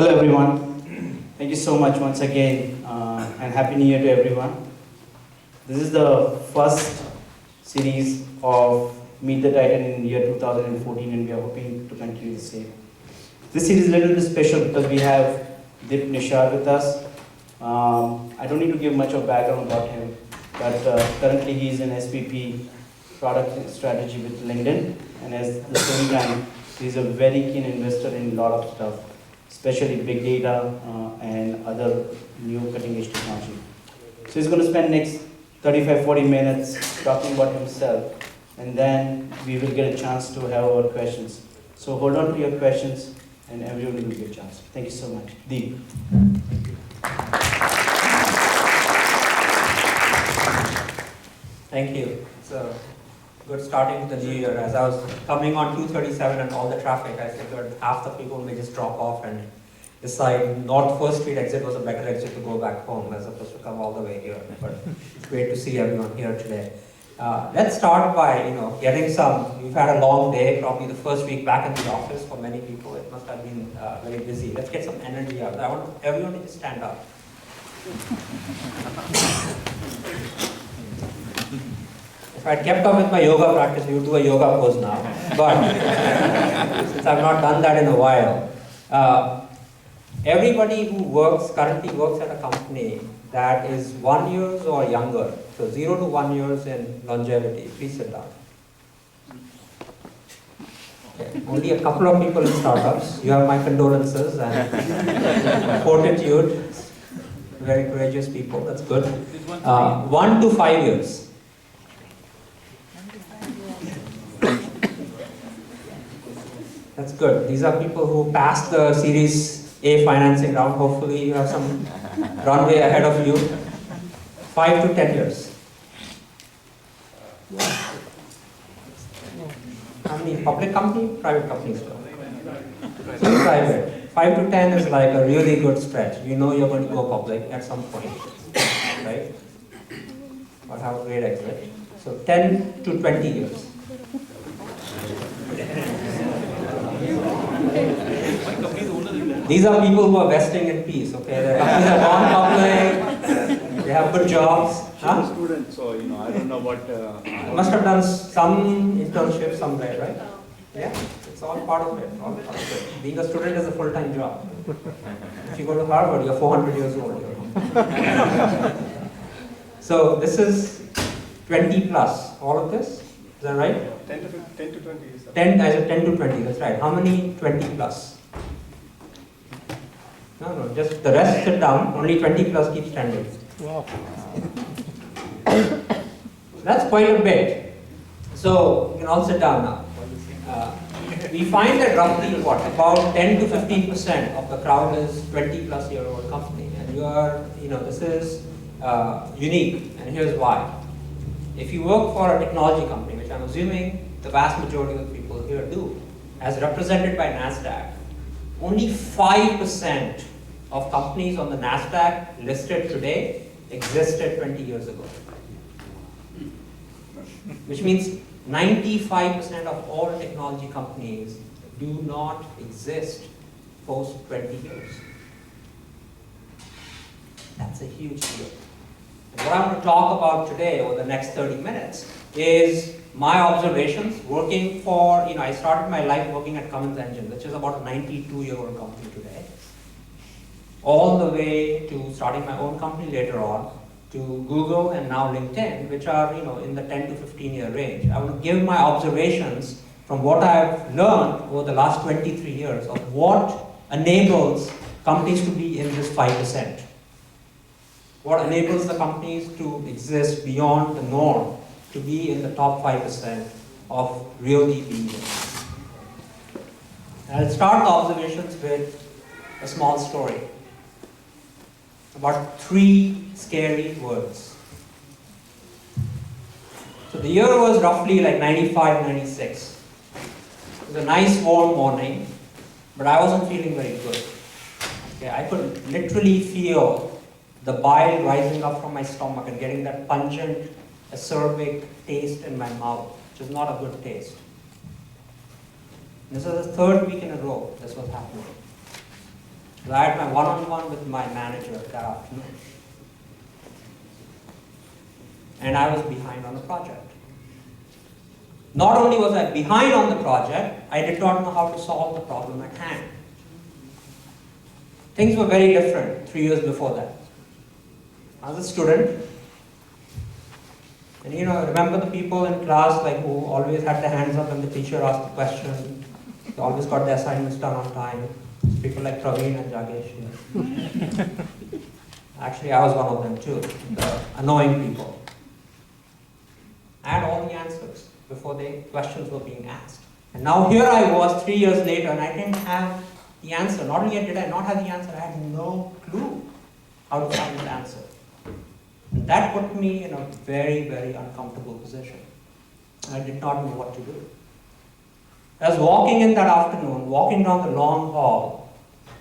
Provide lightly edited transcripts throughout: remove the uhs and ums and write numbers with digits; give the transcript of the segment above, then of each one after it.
Hello everyone. Thank you so much once again and Happy New Year to everyone. This is the first series of Meet the Titan in year 2014 and we are hoping to continue the same. This series is a little bit special because we have JCNC with us. I don't need to give much of background about him, but currently he is an SVP product strategy with LinkedIn, and at the same time he is a very keen investor in a lot of stuff, especially big data and other new cutting edge technology. So he's going to spend next 35-40 minutes talking about himself, and then we will get a chance to have our questions. So hold on to your questions and everyone will get a chance. Thank you so much. Deep. Thank you. It's a good starting to the new year. As I was coming on 237 and all the traffic, I figured half the people may just drop off and decide North 1st Street exit was a better exit to go back home as opposed to come all the way here. But it's great to see everyone here today. Let's start by getting some. We've had a long day, probably the first week back in the office for many people. It must have been very busy. Let's get some energy out. I want everyone to just stand up. If I had kept up with my yoga practice, we would do a yoga pose now. But since I've not done that in a while, everybody who currently works at a company that is 1 year or younger, so 0 to 1 years in longevity, please sit down. Okay. Only a couple of people in startups. You have my condolences and fortitude. Very courageous people, that's good. 1 to 5 years. That's good. These are people who passed the Series A financing round. Hopefully you have some runway ahead of you. 5 to 10 years. How many? Public company? Private companies? So private. 5 to 10 is like a really good stretch. You know you're going to go public at some point, right? Or have a great exit. So 10 to 20 years. These are people who are vesting in peace, okay? Their companies are gone public, they have good jobs. I'm a student, so I don't know what... must have done some internship somewhere, right? Yeah, it's all part of it, Being a student is a full-time job. If you go to Harvard, you're 400 years old. So this is 20 plus, all of this, is that right? 10 to 20. 10, I said 10 to 20, that's right. How many 20 plus? No, just the rest sit down, only 20 plus keep standing. Wow. That's quite a bit. So you can all sit down now. We find that roughly about 10 to 15% of the crowd is 20 plus year old company, and you are, this is unique, and here's why. If you work for a technology company, which I'm assuming the vast majority of the people here do, as represented by NASDAQ, only 5% of companies on the NASDAQ listed today existed 20 years ago. Which means 95% of all technology companies do not exist post 20 years. That's a huge deal. And what I'm going to talk about today over the next 30 minutes is my observations working for, I started my life working at Cummins Engine, which is about a 92-year-old company today, all the way to starting my own company later on, to Google and now LinkedIn, which are in the 10 to 15 year range. I want to give my observations from what I've learned over the last 23 years of what enables companies to be in this 5%. What enables the companies to exist beyond the norm, to be in the top 5% of really being there. I'll start the observations with a small story about 3 scary words. So the year was roughly like 95, 96. It was a nice warm morning, but I wasn't feeling very good. Okay, I could literally feel the bile rising up from my stomach and getting that pungent, acerbic taste in my mouth, which is not a good taste. This was the 3rd week in a row this was happening. So I had my one-on-one with my manager that afternoon. And I was behind on the project. Not only was I behind on the project, I did not know how to solve the problem at hand. Things were very different 3 years before that. I was a student, and remember the people in class who always had their hands up when the teacher asked the question. They always got their assignments done on time. People like Praveen and Jagesh. Actually, I was one of them too, the annoying people. I had all the answers before the questions were being asked. And now here I was 3 years later, and I didn't have the answer. Not only did I not have the answer, I had no clue how to find the answer. And that put me in a very, very uncomfortable position. I did not know what to do. I was walking in that afternoon, walking down the long hall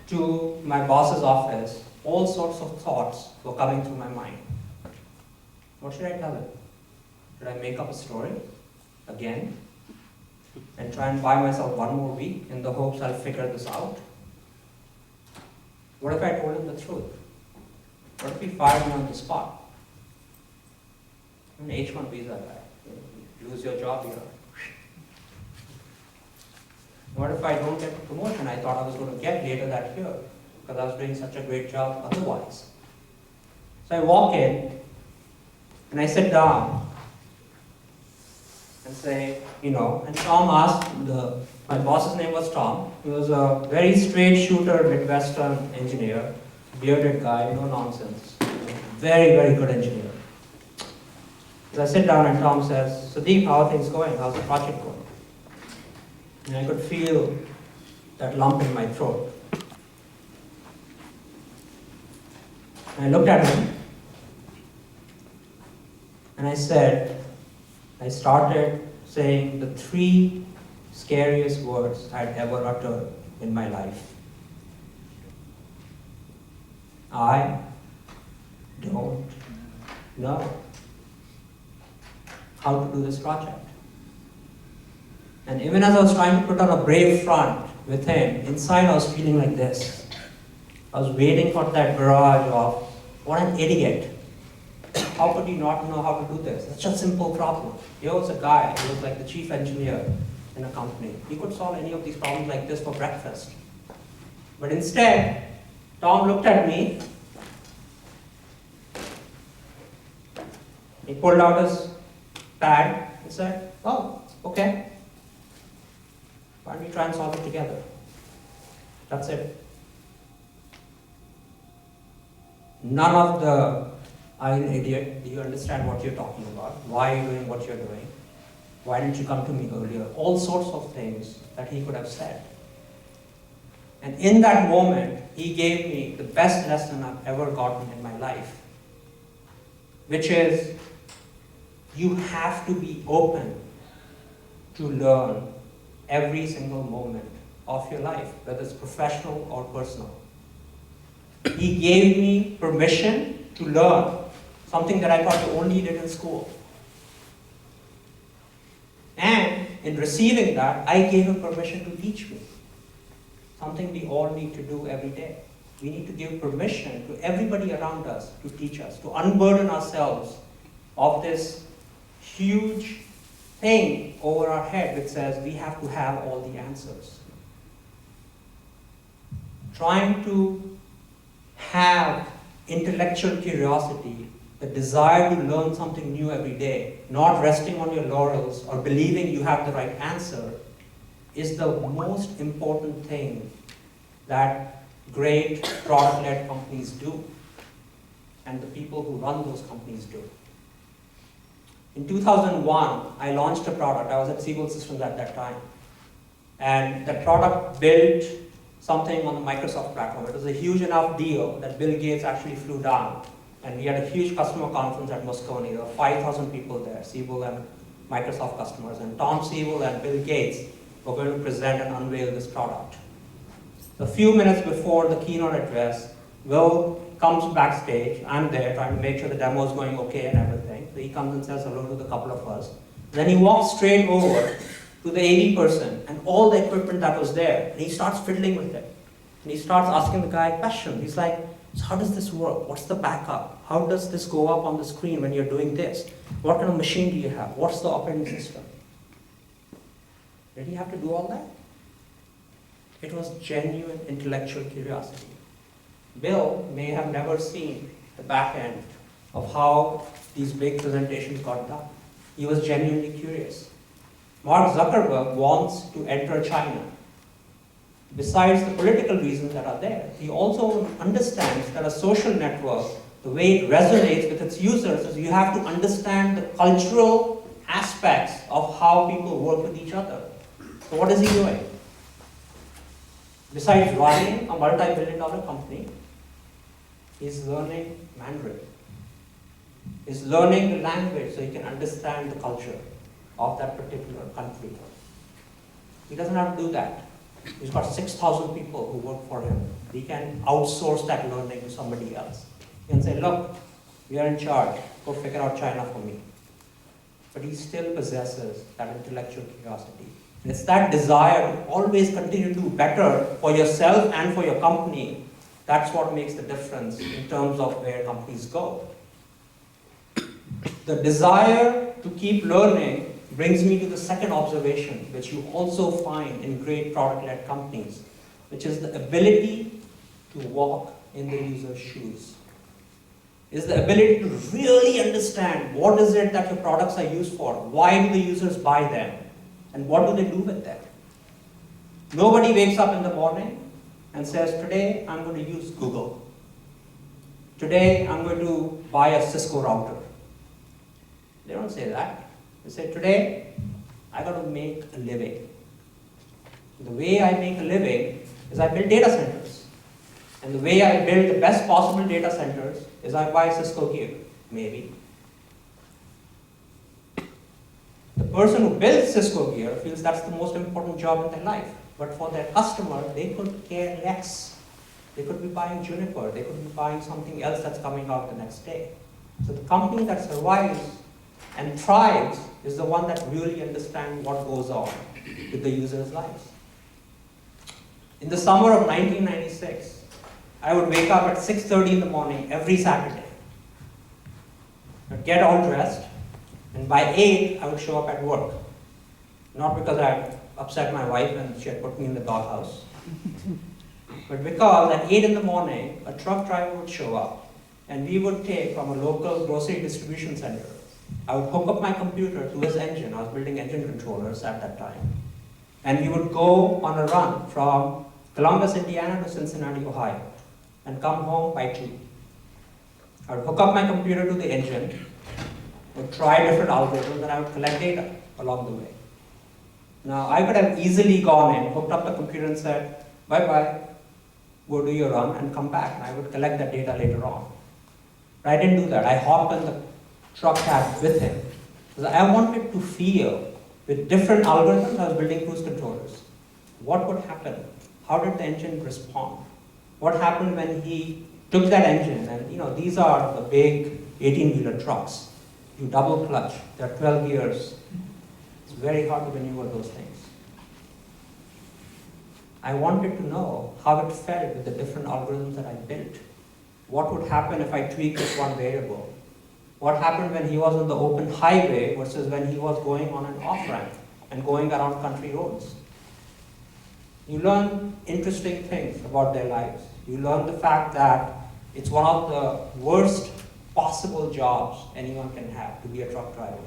to my boss's office, all sorts of thoughts were coming through my mind. What should I tell him? Should I make up a story again and try and buy myself one more week in the hopes I'll figure this out? What if I told him the truth? What if he fired me on the spot? I'm an H-1 visa guy. You lose your job here. What if I don't get the promotion I thought I was going to get later that year because I was doing such a great job otherwise? So I walk in and I sit down and say, and Tom asked, my boss's name was Tom. He was a very straight shooter, Midwestern engineer, bearded guy, no nonsense. Very, very good engineer. So I sit down and Tom says, Sudeep, how are things going? How's the project going? And I could feel that lump in my throat. And I looked at him and I started saying the 3 scariest words I'd ever uttered in my life. I don't know how to do this project. And even as I was trying to put on a brave front with him, inside I was feeling like this. I was waiting for that barrage of, what an idiot. How could you not know how to do this? It's such a simple problem. Here was a guy who was like the chief engineer in a company. He could solve any of these problems like this for breakfast. But instead, Tom looked at me. He pulled out his pad and said, oh, okay. Why don't we try and solve it together? That's it. None of the, I'm an idiot, do you understand what you're talking about? Why are you doing what you're doing? Why didn't you come to me earlier? All sorts of things that he could have said. And in that moment, he gave me the best lesson I've ever gotten in my life, which is you have to be open to learn every single moment of your life, whether it's professional or personal. He gave me permission to learn something that I thought you only did in school. And in receiving that, I gave him permission to teach me. Something we all need to do every day. We need to give permission to everybody around us to teach us, to unburden ourselves of this huge thing over our head which says we have to have all the answers. Trying to have intellectual curiosity, the desire to learn something new every day, not resting on your laurels or believing you have the right answer, is the most important thing that great product-led companies do, and the people who run those companies do. In 2001, I launched a product. I was at Siebel Systems at that time. And that product built something on the Microsoft platform. It was a huge enough deal that Bill Gates actually flew down. And we had a huge customer conference at Moscone. There were 5,000 people there, Siebel and Microsoft customers. And Tom Siebel and Bill Gates were going to present and unveil this product. A few minutes before the keynote address, Will comes backstage. I'm there trying to make sure the demo is going okay and everything. So he comes and says hello to the couple of us. Then he walks straight over to the AV person and all the equipment that was there. And he starts fiddling with it. And he starts asking the guy questions. He's like, so how does this work? What's the backup? How does this go up on the screen when you're doing this? What kind of machine do you have? What's the operating system? Did he have to do all that? It was genuine intellectual curiosity. Bill may have never seen the back end of how these big presentations got done. He was genuinely curious. Mark Zuckerberg wants to enter China. Besides the political reasons that are there, he also understands that a social network, the way it resonates with its users, is you have to understand the cultural aspects of how people work with each other. So what is he doing? Besides running a multi-billion-dollar company, he's learning Mandarin. He's learning the language so he can understand the culture of that particular country. He doesn't have to do that. He's got 6,000 people who work for him. He can outsource that learning to somebody else. He can say, look, we are in charge. Go figure out China for me. But he still possesses that intellectual curiosity. And it's that desire to always continue to do better for yourself and for your company. That's what makes the difference in terms of where companies go. The desire to keep learning brings me to the second observation, which you also find in great product-led companies, which is the ability to walk in the user's shoes. Is the ability to really understand what is it that your products are used for, why do the users buy them, and what do they do with them. Nobody wakes up in the morning and says, today I'm going to use Google. Today I'm going to buy a Cisco router. They don't say that. They say, today I got to make a living. The way I make a living is I build data centers. And the way I build the best possible data centers is I buy Cisco gear, maybe. The person who builds Cisco gear feels that's the most important job in their life. But for their customer, they could care less. They could be buying Juniper. They could be buying something else that's coming out the next day. So the company that survives and thrives is the one that really understands what goes on with the user's lives. In the summer of 1996, I would wake up at 6:30 in the morning every Saturday. I'd get all dressed, and by 8, I would show up at work. Not because I upset my wife and she had put me in the doghouse, but because at 8 in the morning, a truck driver would show up, and we would take from a local grocery distribution center. I would hook up my computer to his engine. I was building engine controllers at that time. And we would go on a run from Columbus, Indiana to Cincinnati, Ohio, and come home by 2. I would hook up my computer to the engine, would try different algorithms, and I would collect data along the way. Now, I could have easily gone in, hooked up the computer and said, bye-bye, go do your run and come back, and I would collect that data later on. But I didn't do that. I hopped in the truck cab with him. Because I wanted to feel, with different algorithms, I was building cruise controllers. What would happen? How did the engine respond? What happened when he took that engine, and these are the big 18-wheeler trucks. You double clutch, there are 12 gears. It's very hard to maneuver those things. I wanted to know how it felt with the different algorithms that I built. What would happen if I tweaked this one variable? What happened when he was on the open highway versus when he was going on an off-ramp and going around country roads? You learn interesting things about their lives. You learn the fact that it's one of the worst possible jobs anyone can have, to be a truck driver.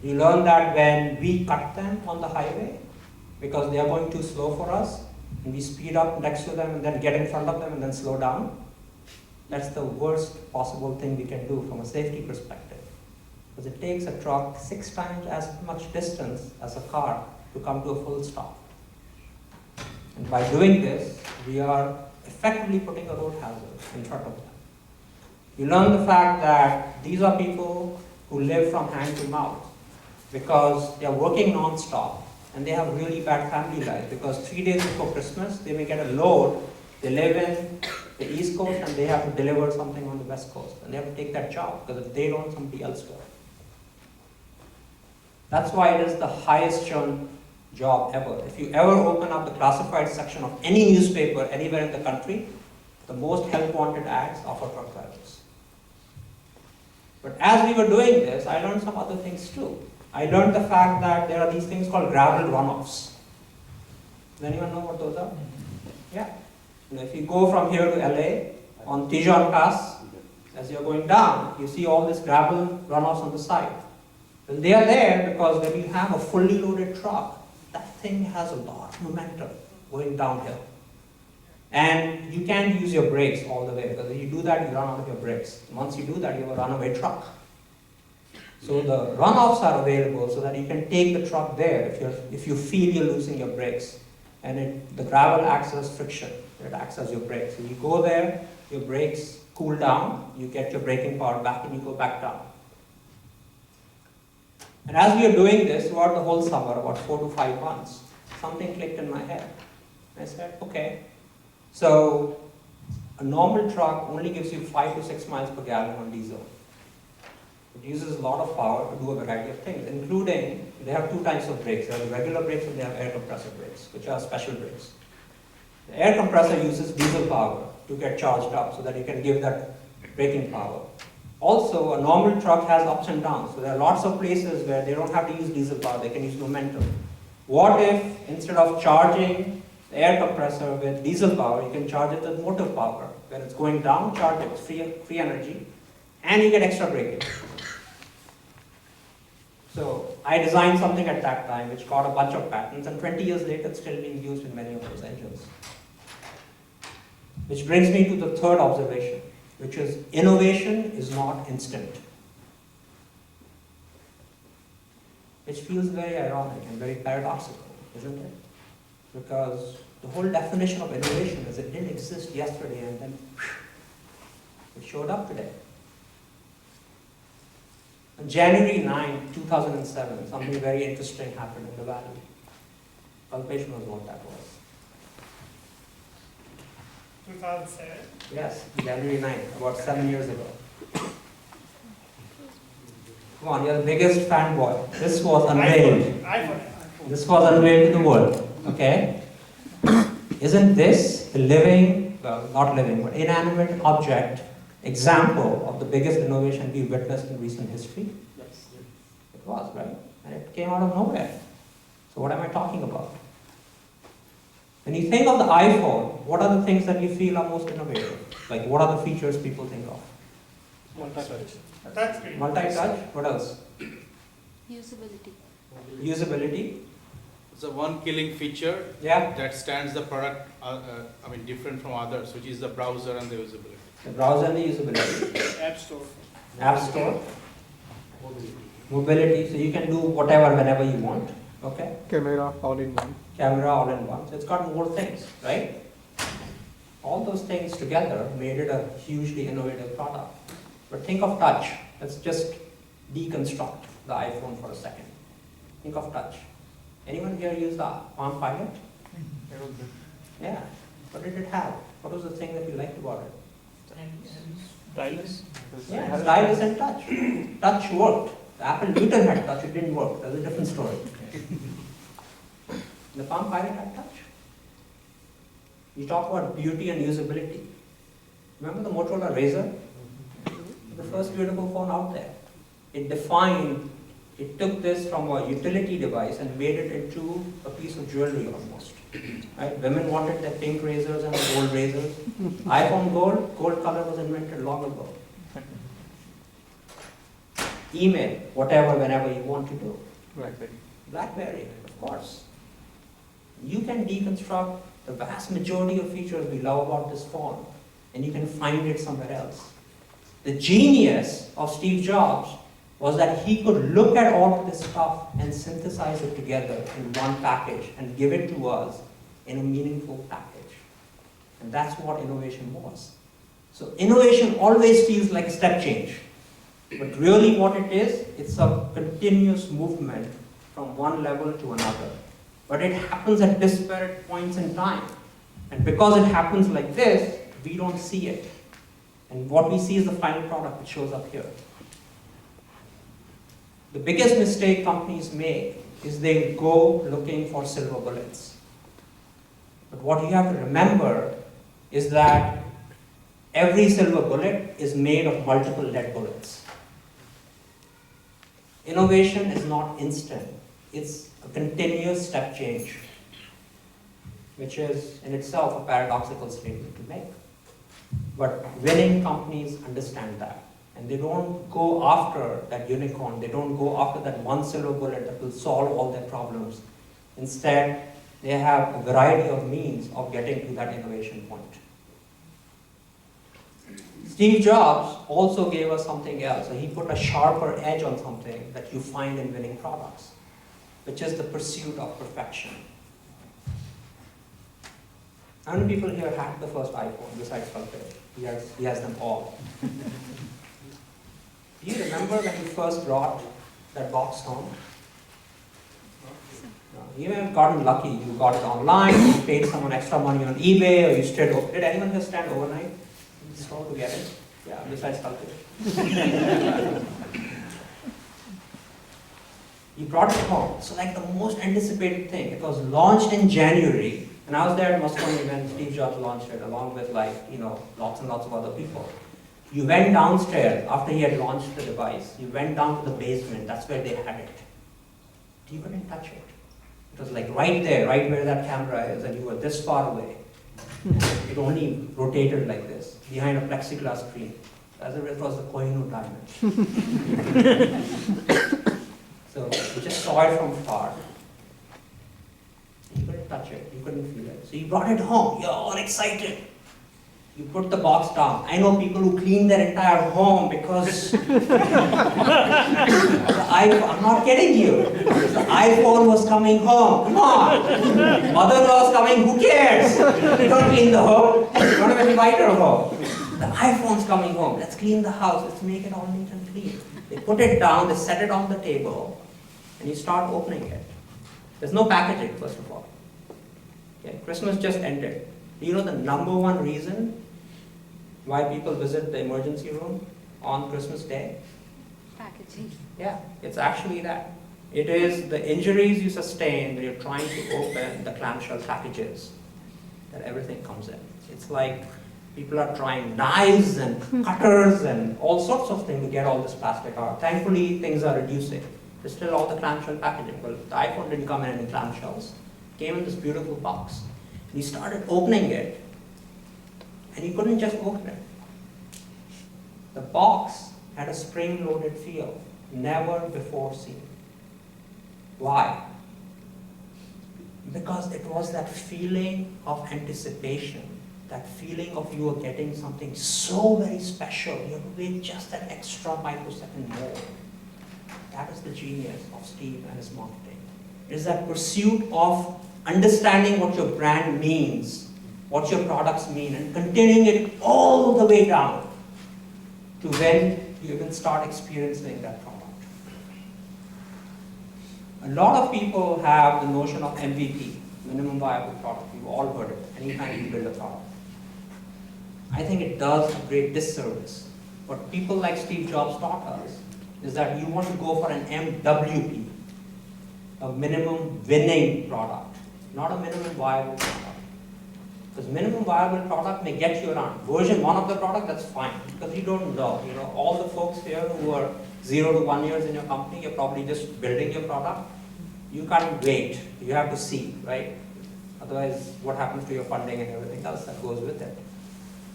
You learn that when we cut them on the highway, because they are going too slow for us, and we speed up next to them and then get in front of them and then slow down, that's the worst possible thing we can do from a safety perspective. Because it takes a truck 6 times as much distance as a car to come to a full stop. And by doing this, we are effectively putting a road hazard in front of them. You learn the fact that these are people who live from hand to mouth because they are working non-stop and they have really bad family life because 3 days before Christmas, they may get a load. They live in the East Coast and they have to deliver something on the West Coast. And they have to take that job because if they don't, somebody else will. That's why it is the highest churn job ever. If you ever open up the classified section of any newspaper anywhere in the country, the most help wanted ads are for truck drivers. But as we were doing this, I learned some other things too. I learned the fact that there are these things called gravel runoffs. Does anyone know what those are? Yeah. If you go from here to LA on Tijon Pass, as you're going down, you see all this gravel runoffs on the side. Well, they are there because when you have a fully loaded truck, that thing has a lot of momentum going downhill. And you can't use your brakes all the way, because if you do that, you run out of your brakes. Once you do that, you have a runaway truck. So the runoffs are available so that you can take the truck there if you feel you're losing your brakes. And the gravel acts as friction. It acts as your brakes. So you go there, your brakes cool down, you get your braking power back, and you go back down. And as we are doing this throughout the whole summer, about 4 to 5 months, something clicked in my head. I said, okay, so a normal truck only gives you 5 to 6 miles per gallon on diesel. It uses a lot of power to do a variety of things, including, they have 2 types of brakes. They have regular brakes and they have air compressor brakes, which are special brakes. The air compressor uses diesel power to get charged up so that you can give that braking power. Also, a normal truck has ups and downs, so there are lots of places where they don't have to use diesel power, they can use momentum. What if, instead of charging the air compressor with diesel power, you can charge it with motive power? When it's going down, charge it, it's free energy, and you get extra braking. So I designed something at that time which got a bunch of patents, and 20 years later it's still being used in many of those engines. Which brings me to the third observation, which is innovation is not instant. Which feels very ironic and very paradoxical, isn't it? Because the whole definition of innovation is it didn't exist yesterday and then it showed up today. On January 9, 2007, something very interesting happened in the valley. Kalpesh knows what that was. 2007? Yes, January 9th, about 7 years ago. Come on, you're the biggest fanboy. This was unveiled. iPhone. This was unveiled to the world, okay? Isn't this a living, well, not living, but inanimate object example of the biggest innovation we've witnessed in recent history? Yes. It was, right? And it came out of nowhere. So what am I talking about? When you think of the iPhone, what are the things that you feel are most innovative? Like, what are the features people think of? Multi-touch. Touchscreen. Multi-touch, what else? Usability. Usability, It's a one killing feature yeah. that stands the product, different from others, which is the browser and the usability. The browser and the usability. App Store. App Store. Mobility, so you can do whatever whenever you want. Okay? Camera, all in one. Camera all in one. So it's got more things, right? All those things together made it a hugely innovative product. But think of touch. Let's just deconstruct the iPhone for a second. Think of touch. Anyone here use the Palm Pilot? Yeah. What did it have? What was the thing that you liked about it? Stylus. Yeah, stylus and touch. Touch worked. The Apple Newton had touch, it didn't work. That's a different story. The Palm Pilot had touch. You talk about beauty and usability. Remember the Motorola Razr? The first beautiful phone out there. It took this from a utility device and made it into a piece of jewelry almost. Right? Women wanted their pink razors and the gold razors. iPhone gold color was invented long ago. Email, whatever, whenever you want to do. BlackBerry, of course. You can deconstruct the vast majority of features we love about this phone, and you can find it somewhere else. The genius of Steve Jobs was that he could look at all of this stuff and synthesize it together in one package and give it to us in a meaningful package. And that's what innovation was. So innovation always feels like a step change. But really what it is, it's a continuous movement from one level to another. But it happens at disparate points in time. And because it happens like this, we don't see it. And what we see is the final product which shows up here. The biggest mistake companies make is they go looking for silver bullets. But what you have to remember is that every silver bullet is made of multiple lead bullets. Innovation is not instant. It's a continuous step change, which is in itself a paradoxical statement to make. But winning companies understand that. And they don't go after that unicorn. They don't go after that one silver bullet that will solve all their problems. Instead, they have a variety of means of getting to that innovation point. Steve Jobs also gave us something else. So he put a sharper edge on something that you find in winning products, which is the pursuit of perfection. How many people here had the first iPhone besides Kalpesh? He has them all. Do you remember when you first brought that box home? No. You may have gotten lucky. You got it online, you paid someone extra money on eBay, or you stayed over. Did anyone here stand overnight? Just all to get it? Yeah, besides Kalpesh. You brought it home. So like the most anticipated thing. It was launched in January, and I was there at Moscone when Steve Jobs launched it, along with lots and lots of other people. You went downstairs after he had launched the device. You went down to the basement. That's where they had it. You couldn't touch it. It was like right there, right where that camera is, and you were this far away. And it only rotated like this, behind a plexiglass screen, as if it was the Kohinoor diamond. So you just saw it from far. You couldn't touch it, you couldn't feel it. So you brought it home, you're all excited. You put the box down. I know people who clean their entire home because the iPhone, I'm not kidding you. The iPhone was coming home. Come on. Mother-in-law's coming, who cares? You don't clean the home. You don't even invite her home. The iPhone's coming home. Let's clean the house. Let's make it all neat and clean. They put it down, they set it on the table, and you start opening it. There's no packaging, first of all. Okay, Christmas just ended. Do you know the number one reason why people visit the emergency room on Christmas Day? Packaging. Yeah, it's actually that. It is the injuries you sustain when you're trying to open the clamshell packages that everything comes in. It's like people are trying knives and cutters and all sorts of things to get all this plastic out. Thankfully, things are reducing. There's still all the clamshell packaging. Well, the iPhone didn't come in any clamshells. It came in this beautiful box. And he started opening it, and he couldn't just open it. The box had a spring-loaded feel, never before seen. Why? Because it was that feeling of anticipation, that feeling of you are getting something so very special, you have to wait just that extra microsecond more. That is the genius of Steve and his marketing. It is that pursuit of understanding what your brand means, what your products mean, and continuing it all the way down to when you even start experiencing that product. A lot of people have the notion of MVP, minimum viable product. You've all heard it, anytime you build a product. I think it does a great disservice. What people like Steve Jobs taught us is that you want to go for an MWP, a minimum winning product, not a minimum viable product. Because minimum viable product may get you around. Version 1 of the product, that's fine, because you don't know. You know, all the folks here who are 0 to 1 years in your company, you're probably just building your product. You can't wait. You have to see, right? Otherwise, what happens to your funding and everything else that goes with it?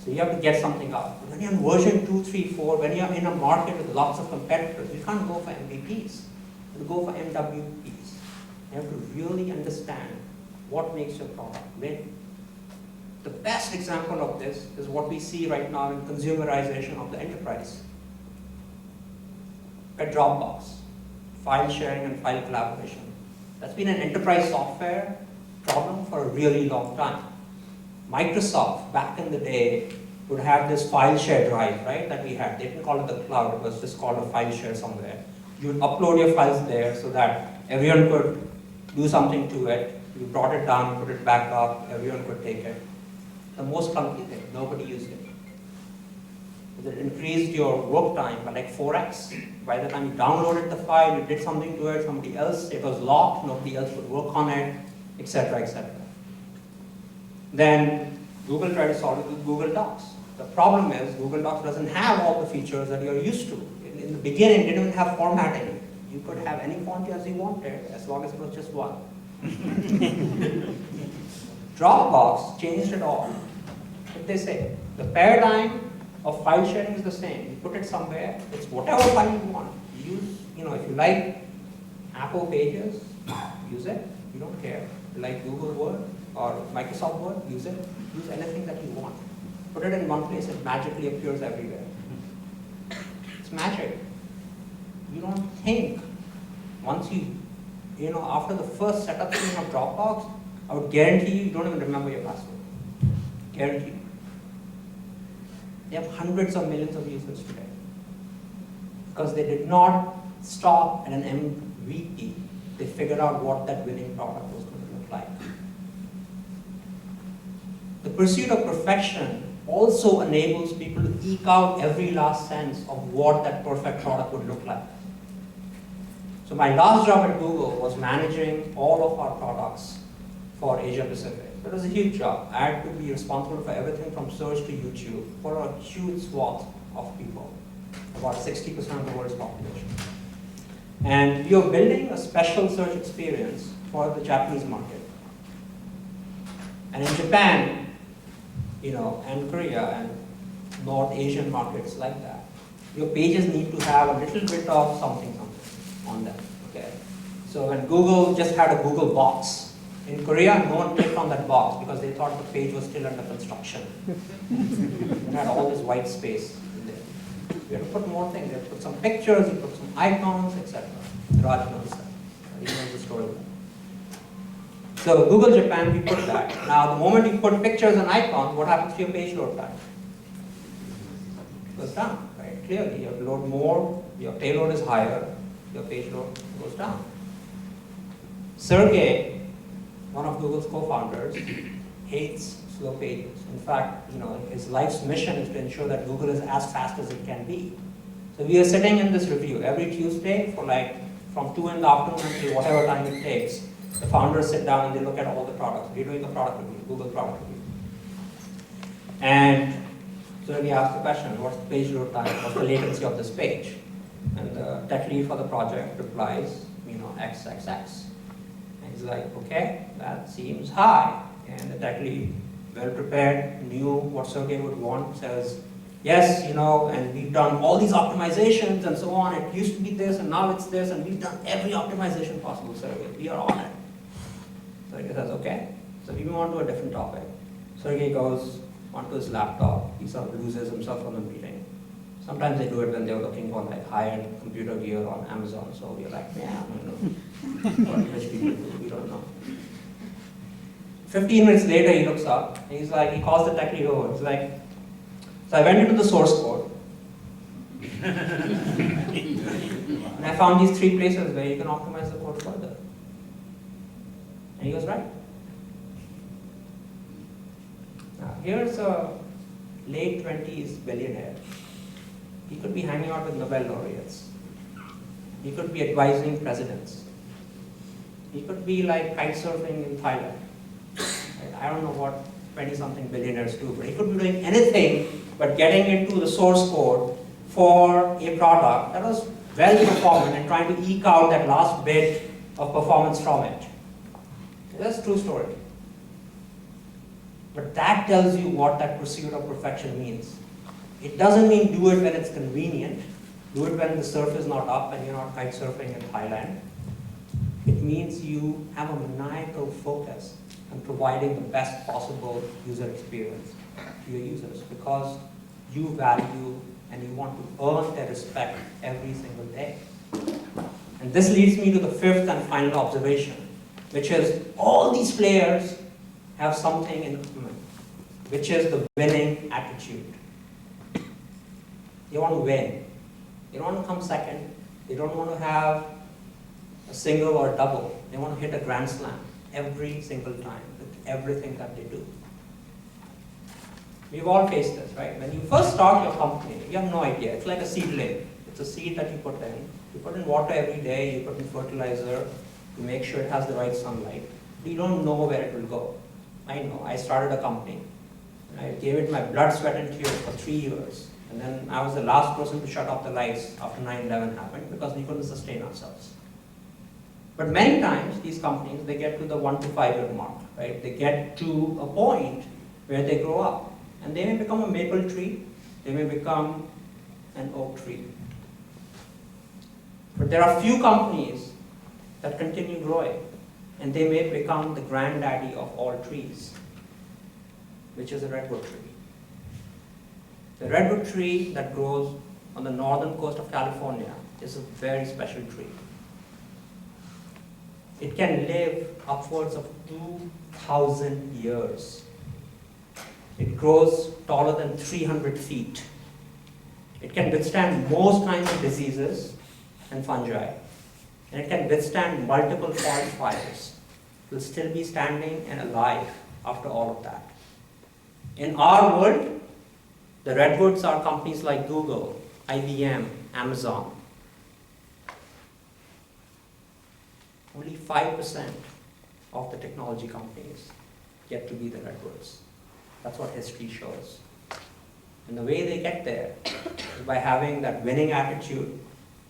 So you have to get something out. When you're in version 2, 3, 4, when you're in a market with lots of competitors, you can't go for MVPs. You go for MWPs. You have to really understand what makes your product win. The best example of this is what we see right now in consumerization of the enterprise. A Dropbox, file sharing and file collaboration. That's been an enterprise software problem for a really long time. Microsoft, back in the day, would have this file share drive, right, that we had. They didn't call it the cloud, it was just called a file share somewhere. You would upload your files there so that everyone could do something to it. You brought it down, put it back up, everyone could take it. The most clunky thing, nobody used it. It increased your work time by like 4x. By the time you downloaded the file, you did something to it, somebody else, it was locked, nobody else would work on it, etc., etc. Then Google tried to solve it with Google Docs. The problem is Google Docs doesn't have all the features that you're used to. In the beginning, it didn't even have formatting. You could have any font as you wanted, as long as it was just one. Dropbox changed it all. What they say, the paradigm of file sharing is the same. You put it somewhere, it's whatever file you want. Use, if you like Apple Pages, use it. You don't care. If you like Google Word or Microsoft Word, use it. Use anything that you want. Put it in one place, it magically appears everywhere. It's magic. You don't think. Once after the first setup screen of Dropbox, I would guarantee you don't even remember your password. Guarantee you. They have hundreds of millions of users today. Because they did not stop at an MVP. They figured out what that winning product was going to look like. The pursuit of perfection also enables people to eke out every last sense of what that perfect product would look like. So my last job at Google was managing all of our products for Asia Pacific. It was a huge job. I had to be responsible for everything from search to YouTube for a huge swath of people, about 60% of the world's population. And we were building a special search experience for the Japanese market. And in Japan, and Korea and North Asian markets like that, your pages need to have a little bit of something on them. Okay. So when Google just had a Google box, in Korea, no one clicked on that box because they thought the page was still under construction. It had all this white space in there. You have to put more things. You have to put some pictures, you put some icons, etc. Raj knows that. He knows the story. So Google Japan, we put that. Now, the moment you put pictures and icons, what happens to your page load time? It goes down, right? Clearly, you have to load more, your payload is higher, your page load goes down. Sergey, one of Google's co-founders, hates slow pages. In fact, his life's mission is to ensure that Google is as fast as it can be. So we are sitting in this review every Tuesday for from 2 in the afternoon until whatever time it takes. The founders sit down and they look at all the products. We're doing a product review, Google product review. And so we ask the question, what's the page load time? What's the latency of this page? And the tech lead for the project replies, XXX. And he's like, okay, that seems high. And the tech lead, well prepared, knew what Sergey would want, says, yes, and we've done all these optimizations and so on. It used to be this and now it's this, and we've done every optimization possible, Sergey. We are on it. Sergey says, okay. So we move on to a different topic. Sergey goes onto his laptop. He sort of loses himself from the meeting. Sometimes they do it when they're looking for high-end computer gear on Amazon. So we're like, yeah, what rich people do, we don't know. 15 minutes later, he looks up. And he's like, he calls the tech lead over. He's like, so I went into the source code. And I found these 3 places where you can optimize the code further. And he was right. Now, here's a late 20s billionaire. He could be hanging out with Nobel laureates. He could be advising presidents. He could be kite surfing in Thailand. I don't know what 20-something billionaires do, but he could be doing anything but getting into the source code for a product that was well performant and trying to eke out that last bit of performance from it. That's a true story. But that tells you what that pursuit of perfection means. It doesn't mean do it when it's convenient, do it when the surf is not up and you're not kite surfing in Thailand. It means you have a maniacal focus on providing the best possible user experience to your users because you value and you want to earn their respect every single day. And this leads me to the 5th and final observation, which is all these players have something in common, which is the winning attitude. They want to win. They don't want to come second. They don't want to have a single or a double. They want to hit a grand slam every single time with everything that they do. We've all faced this, right? When you first start your company, you have no idea. It's like a seedling. It's a seed that you put in. You put in water every day, you put in fertilizer, you make sure it has the right sunlight. But you don't know where it will go. I know. I started a company. I gave it my blood, sweat, and tears for 3 years. And then I was the last person to shut off the lights after 9/11 happened because we couldn't sustain ourselves. But many times, these companies, they get to the 1 to 5 year mark, right? They get to a point where they grow up. And they may become a maple tree, they may become an oak tree. But there are few companies that continue growing, and they may become the granddaddy of all trees, which is a redwood tree. The redwood tree that grows on the northern coast of California is a very special tree. It can live upwards of 2,000 years. It grows taller than 300 feet. It can withstand most kinds of diseases and fungi. And it can withstand multiple forest fires. It will still be standing and alive after all of that. In our world, the redwoods are companies like Google, IBM, Amazon. Only 5% of the technology companies get to be the redwoods. That's what history shows. And the way they get there is by having that winning attitude,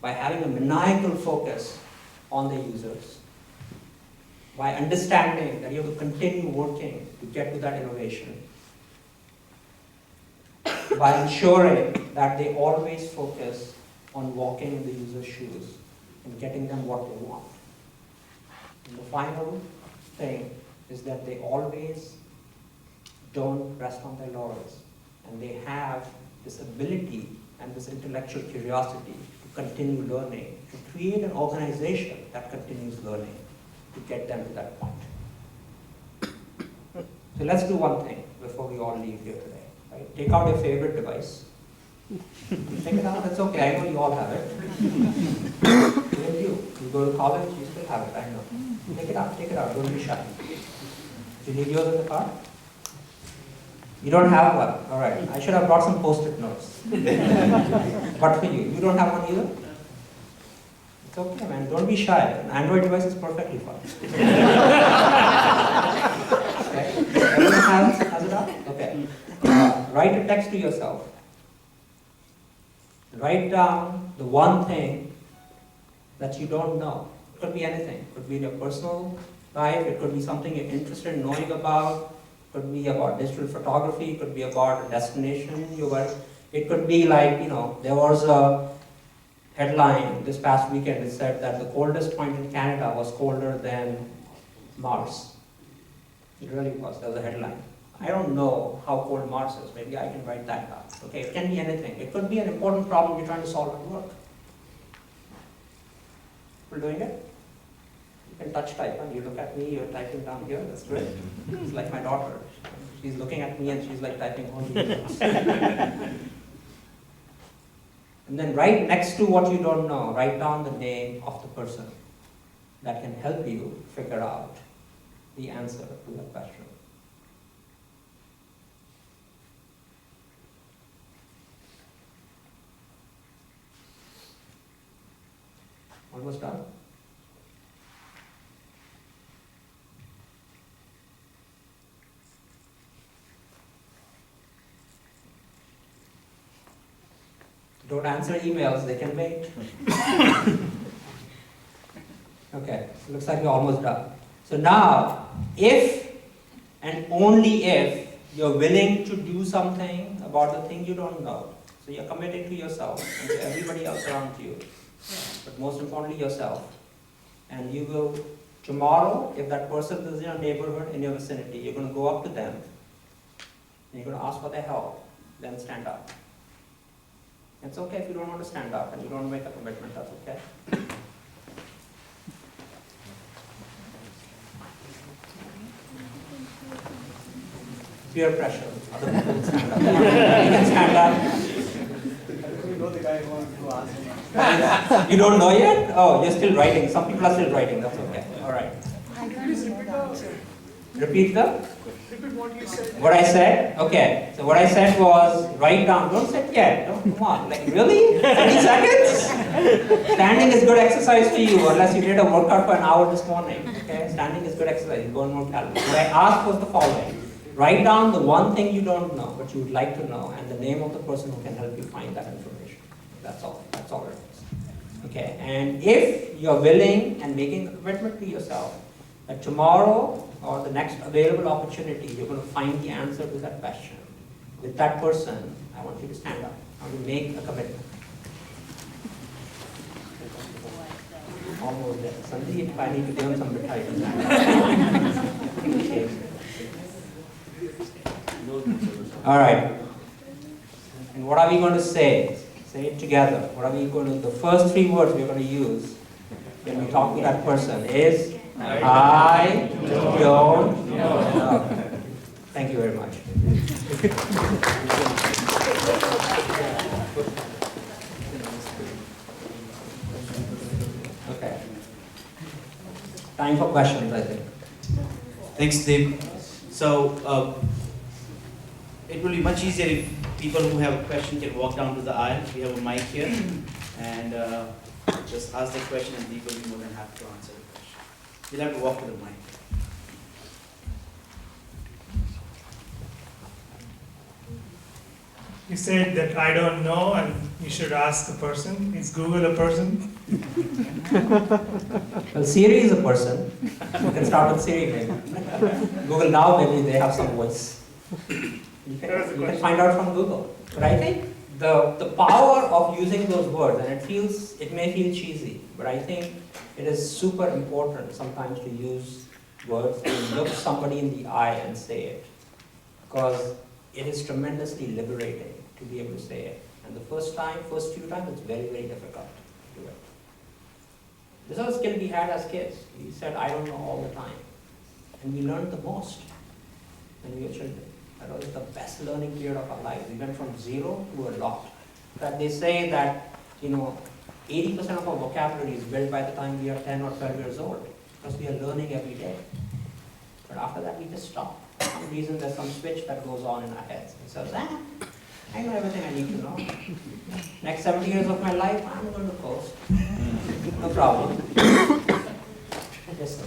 by having a maniacal focus on the users, by understanding that you have to continue working to get to that innovation, by ensuring that they always focus on walking in the user's shoes and getting them what they want. And the final thing is that they always don't rest on their laurels, and they have this ability and this intellectual curiosity to continue learning, to create an organization that continues learning to get them to that point. So let's do one thing before we all leave here today. Right? Take out your favorite device. Take it out, that's okay, I know you all have it. Even you go to college, you still have it, I know. Take it out, don't be shy. Do you need yours in the car? You don't have one, all right. I should have brought some post-it notes. But for you, you don't have one either? It's okay, man, don't be shy. An Android device is perfectly fine. Okay, everyone has it up? Okay. Write a text to yourself. Write down the one thing that you don't know. It could be anything. It could be in your personal life. It could be something you're interested in knowing about. It could be about digital photography. It could be about a destination you were. It could be like, there was a headline this past weekend that said that the coldest point in Canada was colder than Mars. It really was. There was a headline. I don't know how cold Mars is. Maybe I can write that down. Okay, it can be anything. It could be an important problem you're trying to solve at work. People doing it? You can touch type, and you look at me, you're typing down here, that's great. It's like my daughter. She's looking at me and she's like typing all these words. And then right next to what you don't know, write down the name of the person that can help you figure out the answer to that question. Almost done. Don't answer emails, they can wait. Okay, looks like we're almost done. So now, if and only if you're willing to do something about the thing you don't know, so you're committing to yourself and to everybody else around you, but most importantly yourself, and you will, tomorrow, if that person is in your neighborhood, in your vicinity, you're going to go up to them, and you're going to ask for their help, then stand up. It's okay if you don't want to stand up and you don't make a commitment, that's okay. Peer pressure, other people will stand up. You can stand up. You know the guy who wants to ask. You don't know yet? Oh, you're still writing. Some people are still writing, that's okay. All right. I don't know the answer. Repeat the? repeat what you said. What I said? Okay. So what I said was, write down. Don't sit yet. Don't, come on. Like, really? 30 seconds? Standing is good exercise for you, unless you did a workout for an hour this morning. Okay? Standing is good exercise. You burn more calories. What I asked was the following. Write down the one thing you don't know, but you would like to know, and the name of the person who can help you find that information. That's all. That's all it is. Okay? And if you're willing and making a commitment to yourself, that tomorrow or the next available opportunity, you're going to find the answer to that question. With that person, I want you to stand up. I want you to make a commitment. Almost there. Sandeep, I need to give him some mithai. Okay. All right. And what are we going to say? Say it together. What are we going to? The first 3 words we're going to use when we talk to that person is I don't know. Thank you very much. Okay. Time for questions, I think. Thanks, Dave. So, it will be much easier if people who have a question can walk down to the aisle. We have a mic here, and just ask the question, and Dave will be more than happy to answer the question. You'll have to walk to the mic. You said that I don't know and you should ask the person. Is Google a person? Well, Siri is a person. You can start with Siri maybe. Google now, maybe they have some voice. You can find out from Google. But I think the power of using those words, and it may feel cheesy, but I think it is super important sometimes to use words and look somebody in the eye and say it. Because it is tremendously liberating to be able to say it. And the first few times, it's very, very difficult to do it. This is a skill we had as kids. We said, I don't know all the time. And we learned the most when we were children. That was the best learning period of our lives. We went from 0 to a lot. That they say that, 80% of our vocabulary is built by the time we are 10 or 12 years old, because we are learning every day. But after that, we just stop. For some reason, there's some switch that goes on in our heads. It says, I know everything I need to know. Next 70 years of my life, I'm going to coast. No problem. Yes, sir.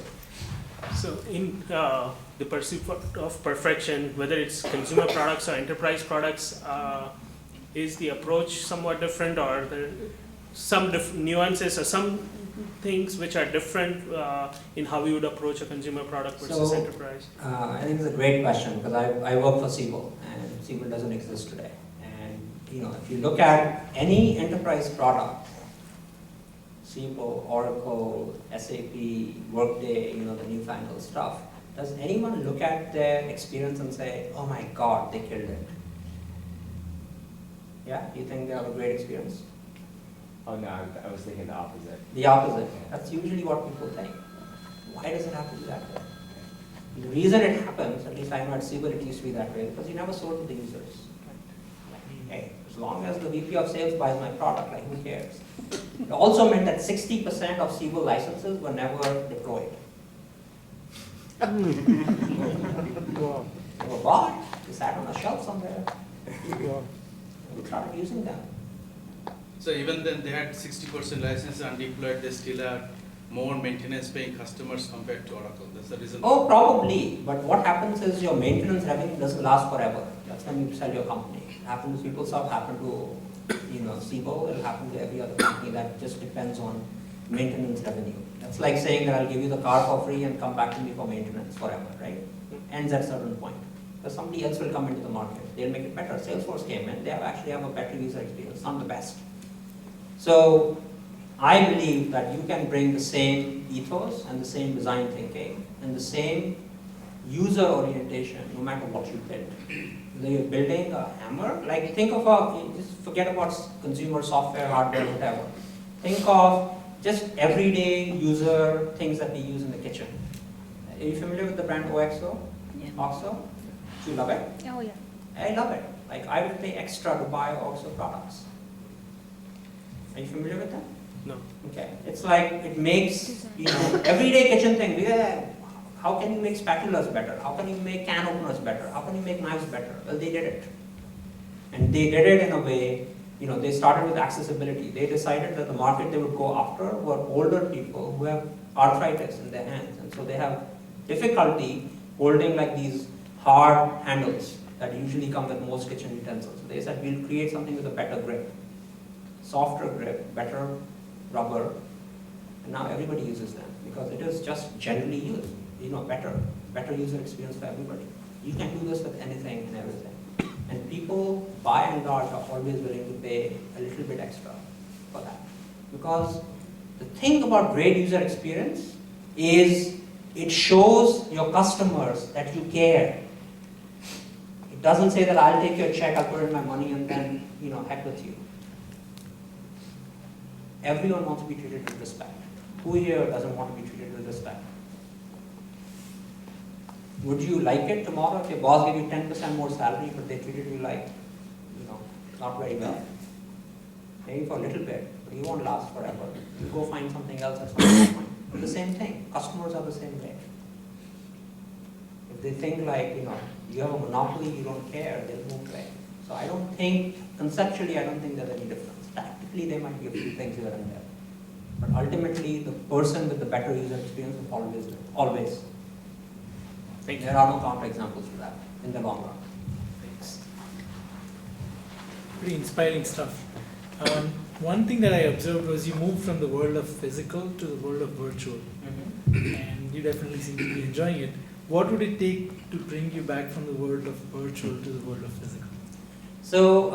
So in the pursuit of perfection, whether it's consumer products or enterprise products, is the approach somewhat different, or there some nuances or some things which are different in how you would approach a consumer product versus enterprise? I think it's a great question, because I work for Siebel, and Siebel doesn't exist today. And if you look at any enterprise product, Siebel, Oracle, SAP, Workday, the newfangled stuff, does anyone look at their experience and say, oh my God, they killed it? Yeah? Do you think they have a great experience? Oh no, I was thinking the opposite. The opposite. That's usually what people think. Why does it have to be that way? The reason it happens, at least I know at Siebel it used to be that way, because you never sold to the users. Hey, as long as the VP of sales buys my product, like who cares? It also meant that 60% of Siebel licenses were never deployed. They were bought, they sat on a shelf somewhere. We started using them. So even then they had 60% license undeployed, they still have more maintenance paying customers compared to Oracle. That's the reason. Oh, probably. But what happens is your maintenance revenue doesn't last forever. That's when you sell your company. It happens to PeopleSoft, happen to Siebel, it'll happen to every other company. That just depends on maintenance revenue. That's like saying that I'll give you the car for free and come back to me for maintenance forever, right? Ends at a certain point. Because somebody else will come into the market. They'll make it better. Salesforce came in, they actually have a better user experience, not the best. So I believe that you can bring the same ethos and the same design thinking and the same user orientation no matter what you build. Whether you're building a hammer, like think of just forget about consumer software, hardware, whatever. Think of just everyday user things that we use in the kitchen. Are you familiar with the brand OXO? Yeah. OXO? Do you love it? Oh yeah. I love it. Like I would pay extra to buy OXO products. Are you familiar with that? No. Okay. It's like it makes everyday kitchen thing. how can you make spatulas better? How can you make can openers better? How can you make knives better? Well, they did it. And they did it in a way, they started with accessibility. They decided that the market they would go after were older people who have arthritis in their hands. And so they have difficulty holding like these hard handles that usually come with most kitchen utensils. So they said, we'll create something with a better grip, softer grip, better rubber. And now everybody uses them because it is just generally used. Better user experience for everybody. You can do this with anything and everything. And people, by and large, are always willing to pay a little bit extra for that. Because the thing about great user experience is it shows your customers that you care. It doesn't say that I'll take your check, I'll put in my money, and then, heck with you. Everyone wants to be treated with respect. Who here doesn't want to be treated with respect? Would you like it tomorrow if your boss gave you 10% more salary, but they treated you like, not very well? Maybe for a little bit, but you won't last forever. You go find something else at some point. But the same thing. Customers are the same way. If they think like, you have a monopoly, you don't care, they'll move away. So I don't think, conceptually, I don't think there's any difference. Tactically, there might be a few things here and there. But ultimately, the person with the better user experience will always win. Always. There are no counterexamples to that in the long run. Thanks. Pretty inspiring stuff. One thing that I observed was you moved from the world of physical to the world of virtual. And you definitely seem to be enjoying it. What would it take to bring you back from the world of virtual to the world of physical? So,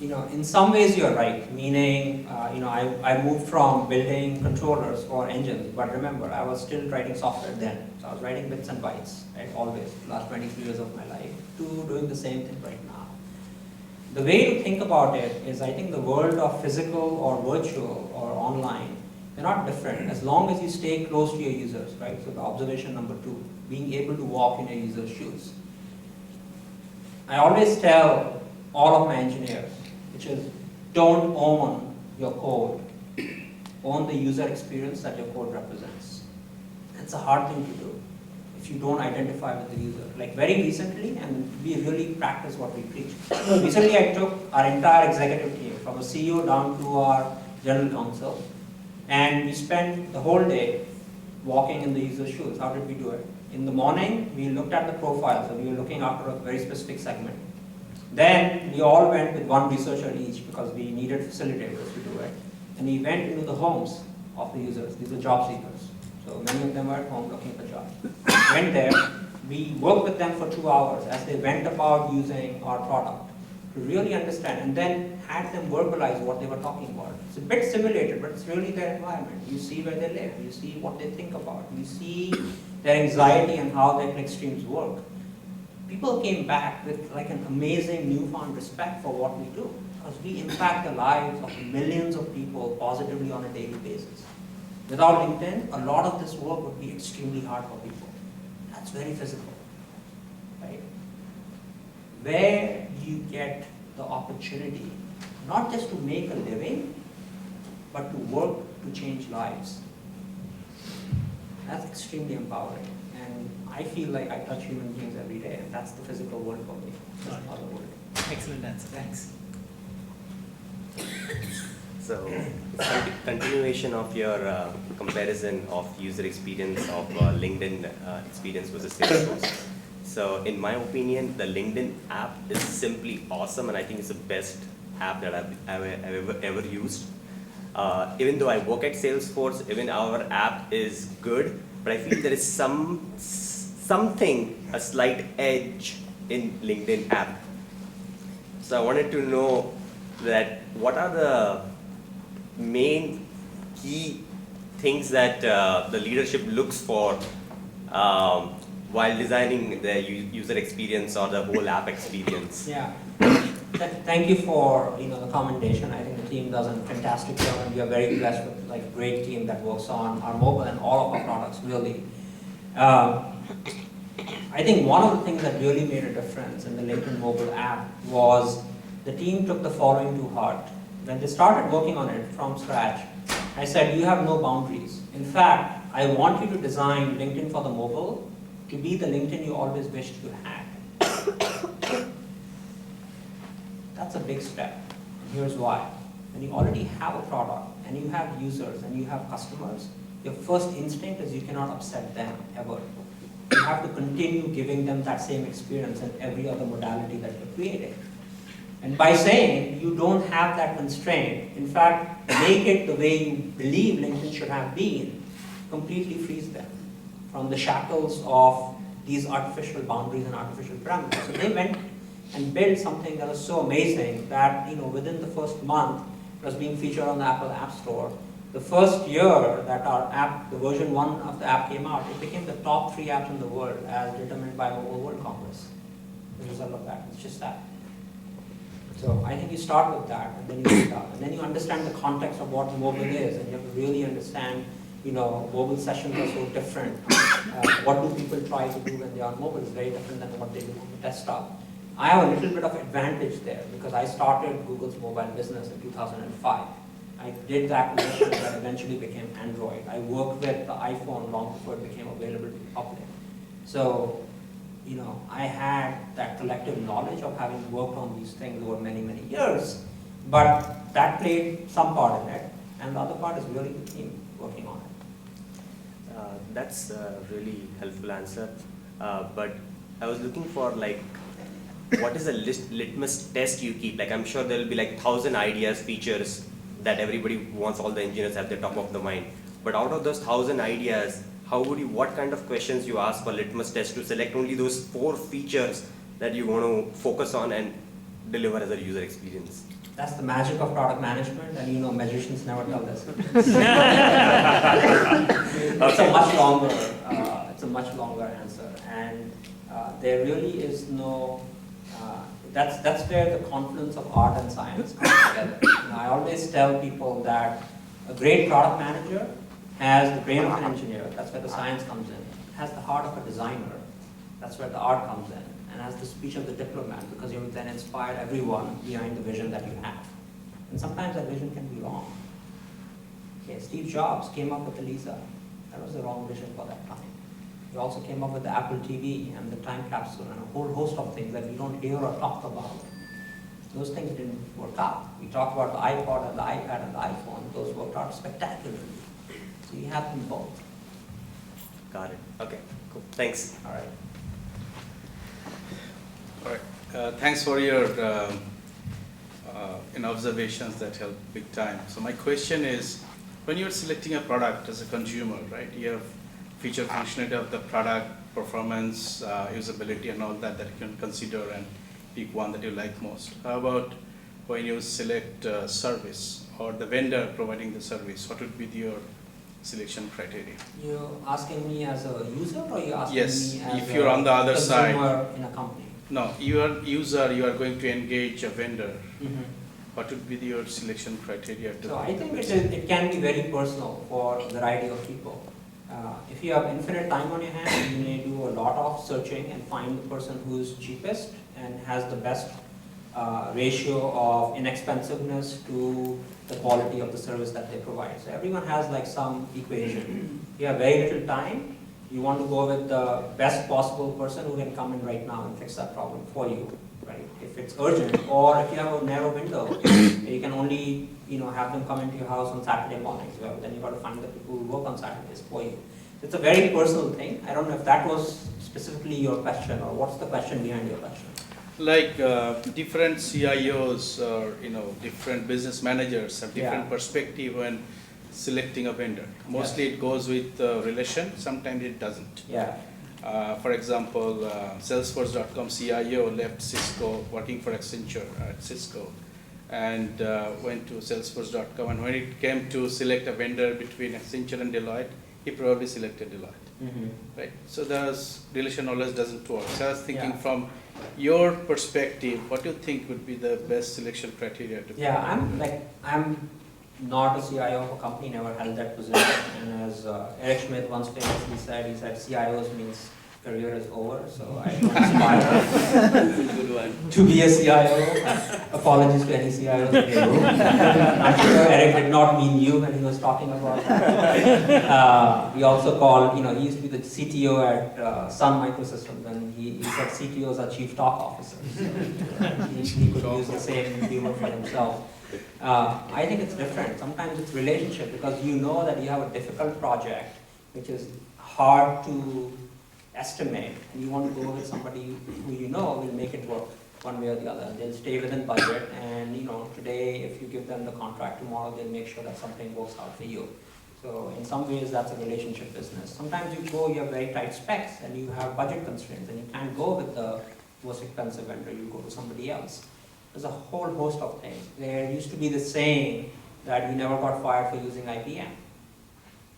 in some ways you're right, meaning, I moved from building controllers for engines, but remember, I was still writing software then. So I was writing bits and bytes, right, always, the last 23 years of my life, to doing the same thing right now. The way to think about it is, I think the world of physical or virtual or online, they're not different as long as you stay close to your users, right? So the observation number 2, being able to walk in your user's shoes. I always tell all of my engineers, which is, don't own your code, own the user experience that your code represents. It's a hard thing to do if you don't identify with the user. Like very recently, and we really practice what we preach. Recently I took our entire executive team, from a CEO down to our general counsel, and we spent the whole day walking in the user's shoes. How did we do it? In the morning, we looked at the profile, so we were looking after a very specific segment. Then we all went with one researcher each because we needed facilitators to do it. And we went into the homes of the users. These are job seekers. So many of them were at home looking for jobs. Went there, we worked with them for 2 hours as they went about using our product to really understand, and then had them verbalize what they were talking about. It's a bit simulated, but it's really their environment. You see where they live, you see what they think about, you see their anxiety and how their click streams work. People came back with like an amazing newfound respect for what we do, because we impact the lives of millions of people positively on a daily basis. Without LinkedIn, a lot of this work would be extremely hard for people. That's very physical, right? Where you get the opportunity, not just to make a living, but to work to change lives. That's extremely empowering. And I feel like I touch human beings every day, and that's the physical world for me. That's the other world. Excellent answer. Thanks. So, continuation of your comparison of user experience of LinkedIn experience versus Salesforce. So, in my opinion, the LinkedIn app is simply awesome, and I think it's the best app that I've ever used. Even though I work at Salesforce, even our app is good, but I feel there is something, a slight edge in LinkedIn app. So I wanted to know that what are the main key things that the leadership looks for while designing the user experience or the whole app experience? Yeah. Thank you for the commendation. I think the team does a fantastic job, and we are very blessed with like a great team that works on our mobile and all of our products really. I think one of the things that really made a difference in the LinkedIn mobile app was the team took the following to heart. When they started working on it from scratch, I said, you have no boundaries. In fact, I want you to design LinkedIn for the mobile to be the LinkedIn you always wished you had. That's a big step. And here's why. When you already have a product and you have users and you have customers, your first instinct is you cannot upset them ever. You have to continue giving them that same experience in every other modality that you're creating. And by saying you don't have that constraint, in fact, make it the way you believe LinkedIn should have been, completely frees them from the shackles of these artificial boundaries and artificial parameters. So they went and built something that was so amazing that, within the first month, it was being featured on the Apple App Store. The first year that our app, the version 1 of the app came out, it became the top 3 apps in the world as determined by Mobile World Congress. The result of that, it's just that. So I think you start with that, and then you start, and then you understand the context of what mobile is, and you have to really understand, mobile sessions are so different. What do people try to do when they are on mobile is very different than what they do on the desktop. I have a little bit of advantage there because I started Google's mobile business in 2005. I did the acquisition that eventually became Android. I worked with the iPhone long before it became available to the public. So, I had that collective knowledge of having worked on these things over many, many years, but that played some part in it, and the other part is really the team working on it. That's a really helpful answer, but I was looking for what is the litmus test you keep? I'm sure there will be 1,000 ideas, features that everybody wants, all the engineers at the top of the mind. But out of those 1,000 ideas, what kind of questions you ask for litmus test to select only those 4 features that you want to focus on and deliver as a user experience? That's the magic of product management, and magicians never tell this. It's a much longer answer, and there really is no. That's where the confluence of art and science comes together. I always tell people that a great product manager has the brain of an engineer. That's where the science comes in. Has the heart of a designer. That's where the art comes in. And has the speech of the diplomat, because you then inspire everyone behind the vision that you have. And sometimes that vision can be wrong. Okay, Steve Jobs came up with the Lisa. That was the wrong vision for that time. He also came up with the Apple TV and the time capsule and a whole host of things that we don't hear or talk about. Those things didn't work out. We talked about the iPod and the iPad and the iPhone. Those worked out spectacularly. So you have them both. Got it. Okay, cool. Thanks. All right. All right. Thanks for your observations that help big time. So my question is, when you're selecting a product as a consumer, right? You have feature functionality of the product, performance, usability, and all that you can consider and pick one that you like most. How about when you select service or the vendor providing the service? What would be your selection criteria? You're asking me as a user, or you're asking Yes, me as if you're on the other side. consumer in a company? No, you are user. You are going to engage a vendor. Mm-hmm. What would be your selection criteria? So I think it can be very personal for a variety of people. If you have infinite time on your hands, you may do a lot of searching and find the person who is cheapest and has the best ratio of inexpensiveness to the quality of the service that they provide. So everyone has some equation. If you have very little time, you want to go with the best possible person who can come in right now and fix that problem for you, right? If it's urgent, or if you have a narrow window, you can only have them come into your house on Saturday mornings. Well, then you got to find the people who work on Saturdays for you. It's a very personal thing. I don't know if that was specifically your question, or what's the question behind your question? Different CIOs or different business managers have different perspective when selecting a vendor. Mostly it goes with relation. Sometimes it doesn't. Yeah. For example, Salesforce.com CIO left Cisco, working for Accenture at Cisco, and went to Salesforce.com. And when it came to select a vendor between Accenture and Deloitte, he probably selected Deloitte. Mm-hmm. Right? So there's relation always doesn't work. So I was thinking from your perspective, what do you think would be the best selection criteria to I'm not a CIO of a company, never held that position. And as Eric Schmidt once famously said, he said CIOs means career is over, so I don't aspire to be a CIO. A Apologies to any CIOs in the room. I'm sure Eric did not mean you when he was talking about that. We also called, he used to be the CTO at Sun Microsystems, and he said CTOs are chief talk officers. He could use the same humor for himself. I think it's different. Sometimes it's relationship, because you know that you have a difficult project, which is hard to estimate, and you want to go with somebody who you know will make it work one way or the other. They'll stay within budget, and today if you give them the contract, tomorrow they'll make sure that something works out for you. So in some ways that's a relationship business. Sometimes you have very tight specs and you have budget constraints and you can't go with the most expensive vendor, you go to somebody else. There's a whole host of things. There used to be the saying that you never got fired for using IBM.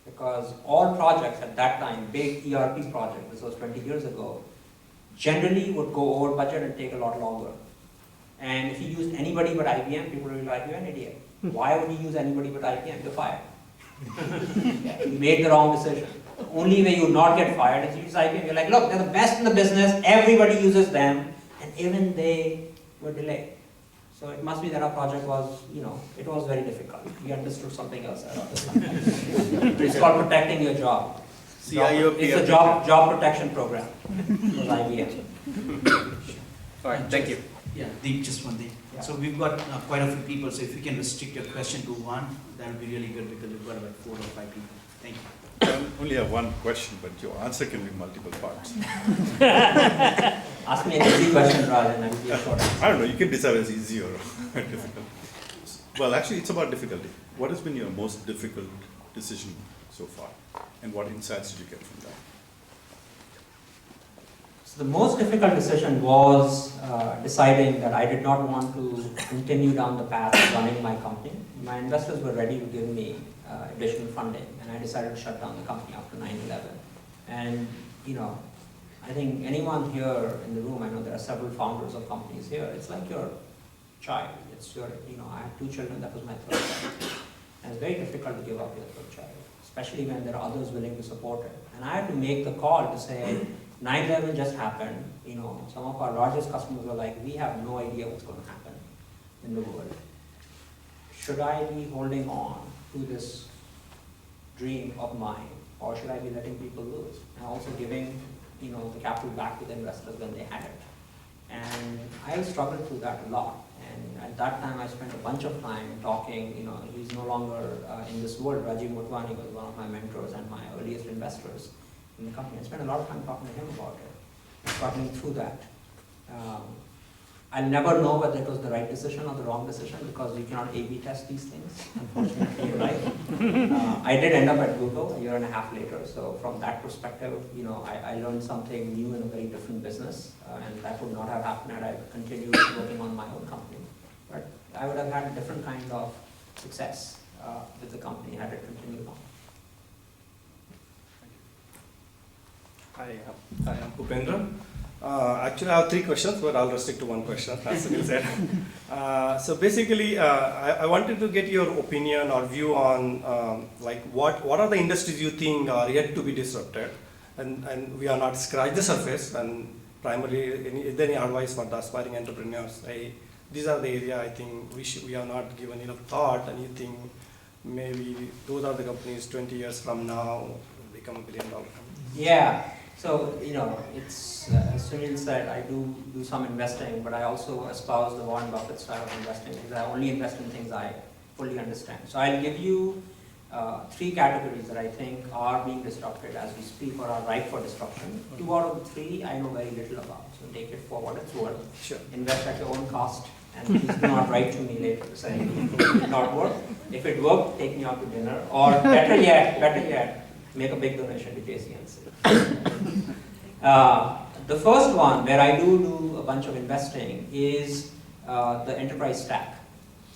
Because all projects at that time, big ERP project, this was 20 years ago, generally would go over budget and take a lot longer. And if you used anybody but IBM, people would be like, you're an idiot. Why would you use anybody but IBM? You're fired. Yeah, you made the wrong decision. The only way you would not get fired is you use IBM. You're like, look, they're the best in the business, everybody uses them, and even they were delayed. So it must be that our project was, it was very difficult. We understood something else around this time. It's called protecting your job. It's a job protection program. It was IBM. All right, thank you. Yeah, Deep, just one thing. Yeah. So we've got quite a few people, so if you can restrict your question to one, that would be really good, because we've got about 4 or 5 people. Thank you. I only have one question, but your answer can be multiple parts. Ask me an easy question rather than a short. I don't know, you can decide as easy or difficult. Well, actually, it's about difficulty. What has been your most difficult decision so far? And what insights did you get from that? So the most difficult decision was deciding that I did not want to continue down the path of running my company. My investors were ready to give me additional funding, and I decided to shut down the company after 9/11. And I think anyone here in the room, I know there are several founders of companies here, it's like your child. It's your, I have 2 children, that was my 3rd child. And it's very difficult to give up your 3rd child, especially when there are others willing to support it. And I had to make the call to say, 9/11 just happened, some of our largest customers were like, we have no idea what's going to happen in the world. Should I be holding on to this dream of mine, or should I be letting people lose? And also giving, the capital back to the investors when they had it. And I struggled through that a lot. And at that time, I spent a bunch of time talking, he's no longer in this world. Rajiv Motwani was one of my mentors and my earliest investors in the company. I spent a lot of time talking to him about it, talking through that. I'll never know whether it was the right decision or the wrong decision, because you cannot A/B test these things, unfortunately, in life. I did end up at Google a 1.5 years later, so from that perspective, I learned something new in a very different business, and that would not have happened had I continued working on my own company. But I would have had a different kind of success with the company had it continued on. Hi, I'm Upendra. Actually, I have 3 questions, but I'll restrict to 1 question, as Sunil said. So basically, I wanted to get your opinion or view on what are the industries you think are yet to be disrupted, and we are not scratched the surface, and primarily, is there any advice for the aspiring entrepreneurs? These are the area I think we are not given enough thought, and you think maybe those are the companies 20 years from now will become $1 billion companies. Yeah. So, it's, as Sunil said, I do some investing, but I also espouse the Warren Buffett style of investing, because I only invest in things I fully understand. So I'll give you 3 categories that I think are being disrupted as we speak, or are ripe for disruption. 2 out of the 3 I know very little about, so take it for what it's worth. Sure. Invest at your own cost, and please do not write to me later to say it did not work. If it worked, take me out to dinner, or better yet, make a big donation to JCNC. The first one, where I do a bunch of investing, is the enterprise stack.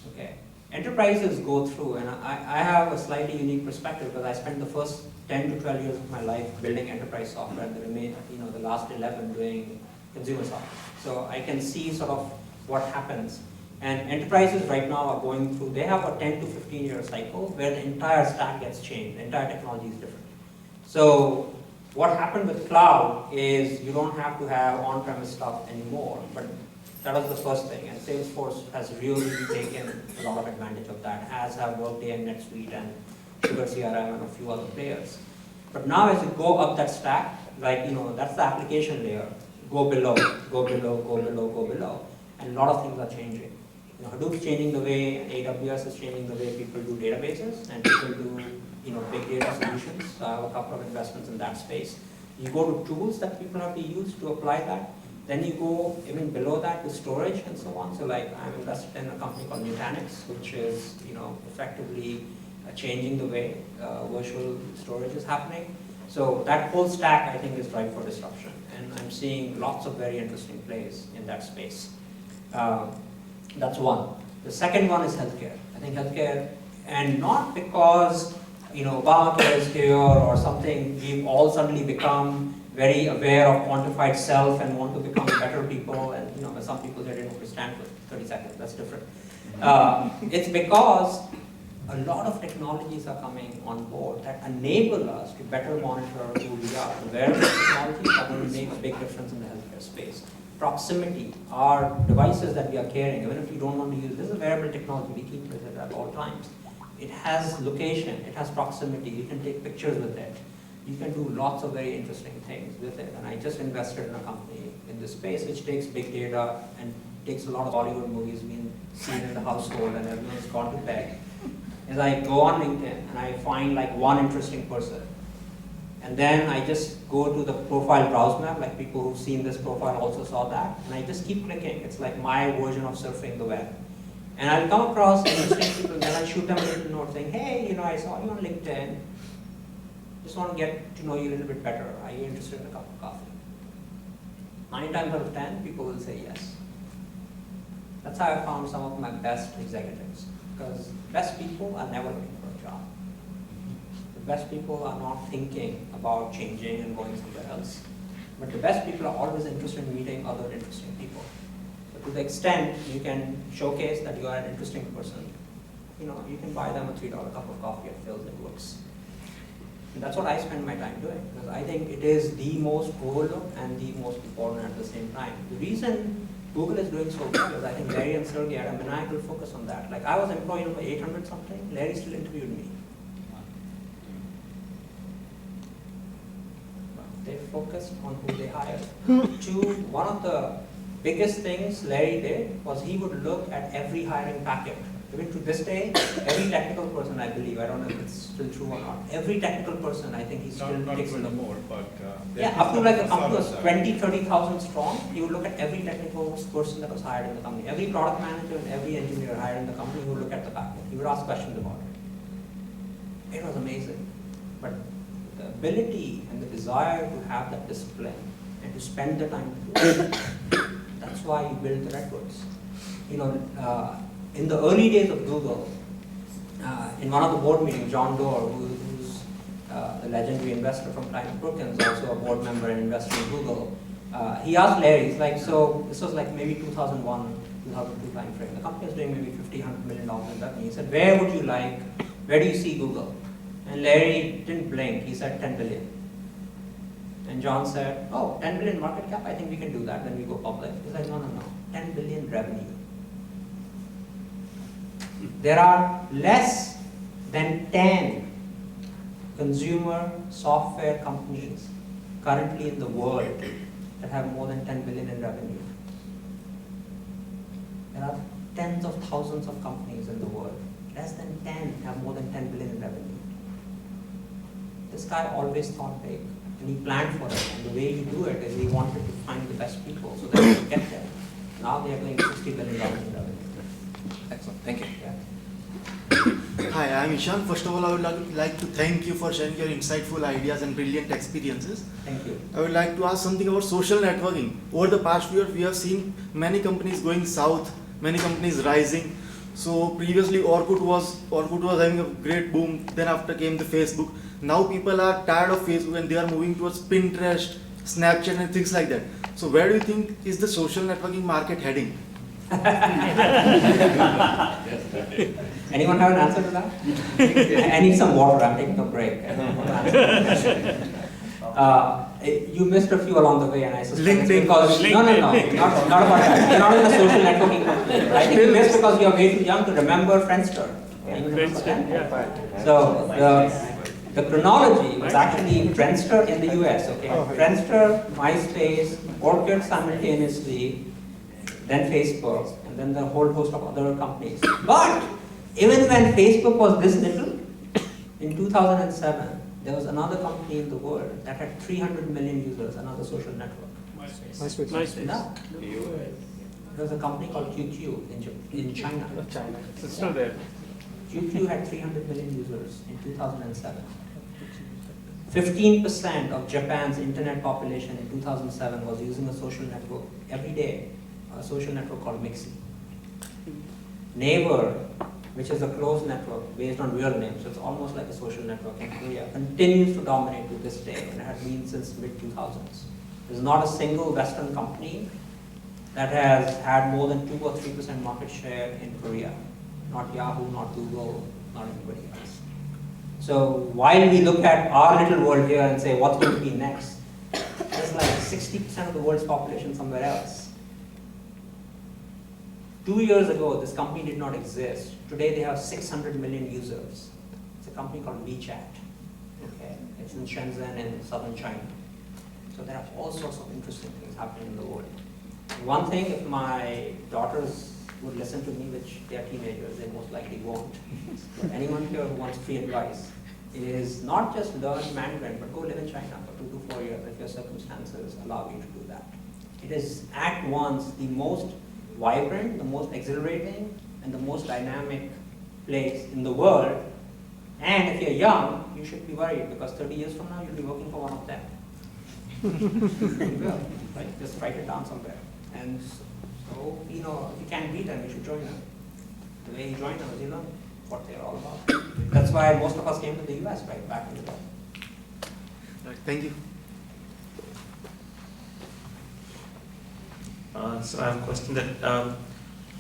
Okay, enterprises go through, and I have a slightly unique perspective, because I spent the first 10 to 12 years of my life building enterprise software, and the last 11 doing consumer software. So I can see sort of what happens. And enterprises right now are going through, they have a 10 to 15 year cycle where the entire stack gets changed, the entire technology is different. So what happened with cloud is you don't have to have on-premise stuff anymore, but that was the first thing, and Salesforce has really taken a lot of advantage of that, as have Workday and NetSuite and Sugar CRM and a few other players. But now as you go up that stack, like, that's the application layer, go below, go below, go below, go below, and a lot of things are changing. Hadoop's changing the way, AWS is changing the way people do databases, and people do big data solutions. So I have a couple of investments in that space. You go to tools that people have to use to apply that. Then you go even below that to storage and so on. So like I'm invested in a company called Nutanix, which is effectively changing the way virtual storage is happening. So that whole stack I think is ripe for disruption, and I'm seeing lots of very interesting plays in that space. That's one. The second one is healthcare. I think healthcare, and not because Obamacare is here or something, we've all suddenly become very aware of quantified self and want to become better people, and some people they didn't understand for 30 seconds, that's different. It's because a lot of technologies are coming on board that enable us to better monitor who we are. The wearable technologies are going to make a big difference in the healthcare space. Proximity, our devices that we are carrying, even if you don't want to use, this is a wearable technology, we keep with it at all times. It has location, it has proximity, you can take pictures with it. You can do lots of very interesting things with it. And I just invested in a company in this space which takes big data and takes a lot of Hollywood movies being seen in the household and everyone's gone to bed. Is I go on LinkedIn and I find like one interesting person. And then I just go to the profile browse map, like people who've seen this profile also saw that, and I just keep clicking. It's like my version of surfing the web. And I'll come across interesting people, and then I'll shoot them a little note saying, hey, I saw you on LinkedIn. Just want to get to know you a little bit better. Are you interested in a cup of coffee? 9 times out of 10, people will say yes. That's how I found some of my best executives. Because best people are never looking for a job. The best people are not thinking about changing and going somewhere else. But the best people are always interested in meeting other interesting people. So to the extent you can showcase that you are an interesting person, you can buy them a $3 cup of coffee at Phil's and Brooks. And that's what I spend my time doing, because I think it is the most overlooked and the most important at the same time. The reason Google is doing so well is I think Larry and Sergey had a maniacal focus on that. Like I was employee number 800 something, Larry still interviewed me. They focused on who they hired. One of the biggest things Larry did was he would look at every hiring packet. Even to this day, every technical person, I believe, I don't know if it's still true or not, every technical person, I think he still takes a look. More, but yeah, up to like a company was 20, 30,000 strong, he would look at every technical person that was hired in the company. Every product manager and every engineer hired in the company, he would look at the packet. He would ask questions about it. It was amazing. But the ability and the desire to have that discipline and to spend the time to do it, that's why you build the redwoods. In the early days of Google, in one of the board meetings, John Doerr, who's the legendary investor from Klein Perkins, also a board member and investor in Google, he asked Larry, he's like, so this was like maybe 2001, 2002 time frame. The company was doing maybe $50, $100 million in revenue. He said, where do you see Google? And Larry didn't blink, he said 10 billion. And John said, oh, 10 billion market cap, I think we can do that, then we go public. He's like, no, 10 billion revenue. There are less than 10 consumer software companies currently in the world that have more than 10 billion in revenue. There are tens of thousands of companies in the world. Less than 10 have more than 10 billion in revenue. This guy always thought big, and he planned for it. And the way he do it is he wanted to find the best people so that he could get there. Now they are doing $60 billion in revenue. Excellent, thank you. Yeah. Hi, I'm Ishan. First of all, I would like to thank you for sharing your insightful ideas and brilliant experiences. Thank you. I would like to ask something about social networking. Over the past year, we have seen many companies going south, many companies rising. So previously, Orkut was having a great boom. Then after came the Facebook. Now people are tired of Facebook and they are moving towards Pinterest, Snapchat, and things like that. So where do you think is the social networking market heading? Anyone have an answer to that? I need some water, I'm taking a break. I don't know what to answer to that question. You missed a few along the way, and I suspect it's LinkedIn. because no, not about that. You're not in a social networking company. I think you missed because you're way too young to remember Friendster. You remember that? So the chronology was actually Friendster in the US. Okay, Friendster, MySpace, Orchid simultaneously, then Facebook, and then the whole host of other companies. But even when Facebook was this little, in 2007. There was another company in the world that had 300 million users, another social network. MySpace. No. There was a company called QQ in China. It's still there. QQ had 300 million users in 2007. 15% of Japan's internet population in 2007 was using a social network every day, a social network called Mixi. Naver, which is a closed network based on real names, so it's almost like a social network in Korea, continues to dominate to this day, and it has been since mid-2000s. There's not a single Western company that has had more than 2 or 3% market share in Korea. Not Yahoo, not Google, not anybody else. So while we look at our little world here and say, what's going to be next? There's like 60% of the world's population somewhere else. 2 years ago, this company did not exist. Today, they have 600 million users. It's a company called WeChat. Okay, it's in Shenzhen in southern China. So there are all sorts of interesting things happening in the world. One thing, if my daughters would listen to me, which they are teenagers, they most likely won't. But anyone here who wants free advice is not just learn Mandarin, but go live in China for 2 to 4 years if your circumstances allow you to do that. It is at once the most vibrant, the most exhilarating, and the most dynamic place in the world. And if you're young, you should be worried because 30 years from now, you'll be working for one of them. You will, right? Just write it down somewhere. And so, if you can't beat them, you should join them. The way you join them is you learn what they're all about. That's why most of us came to the US, right, back in the day. Thank you. So I have a question that,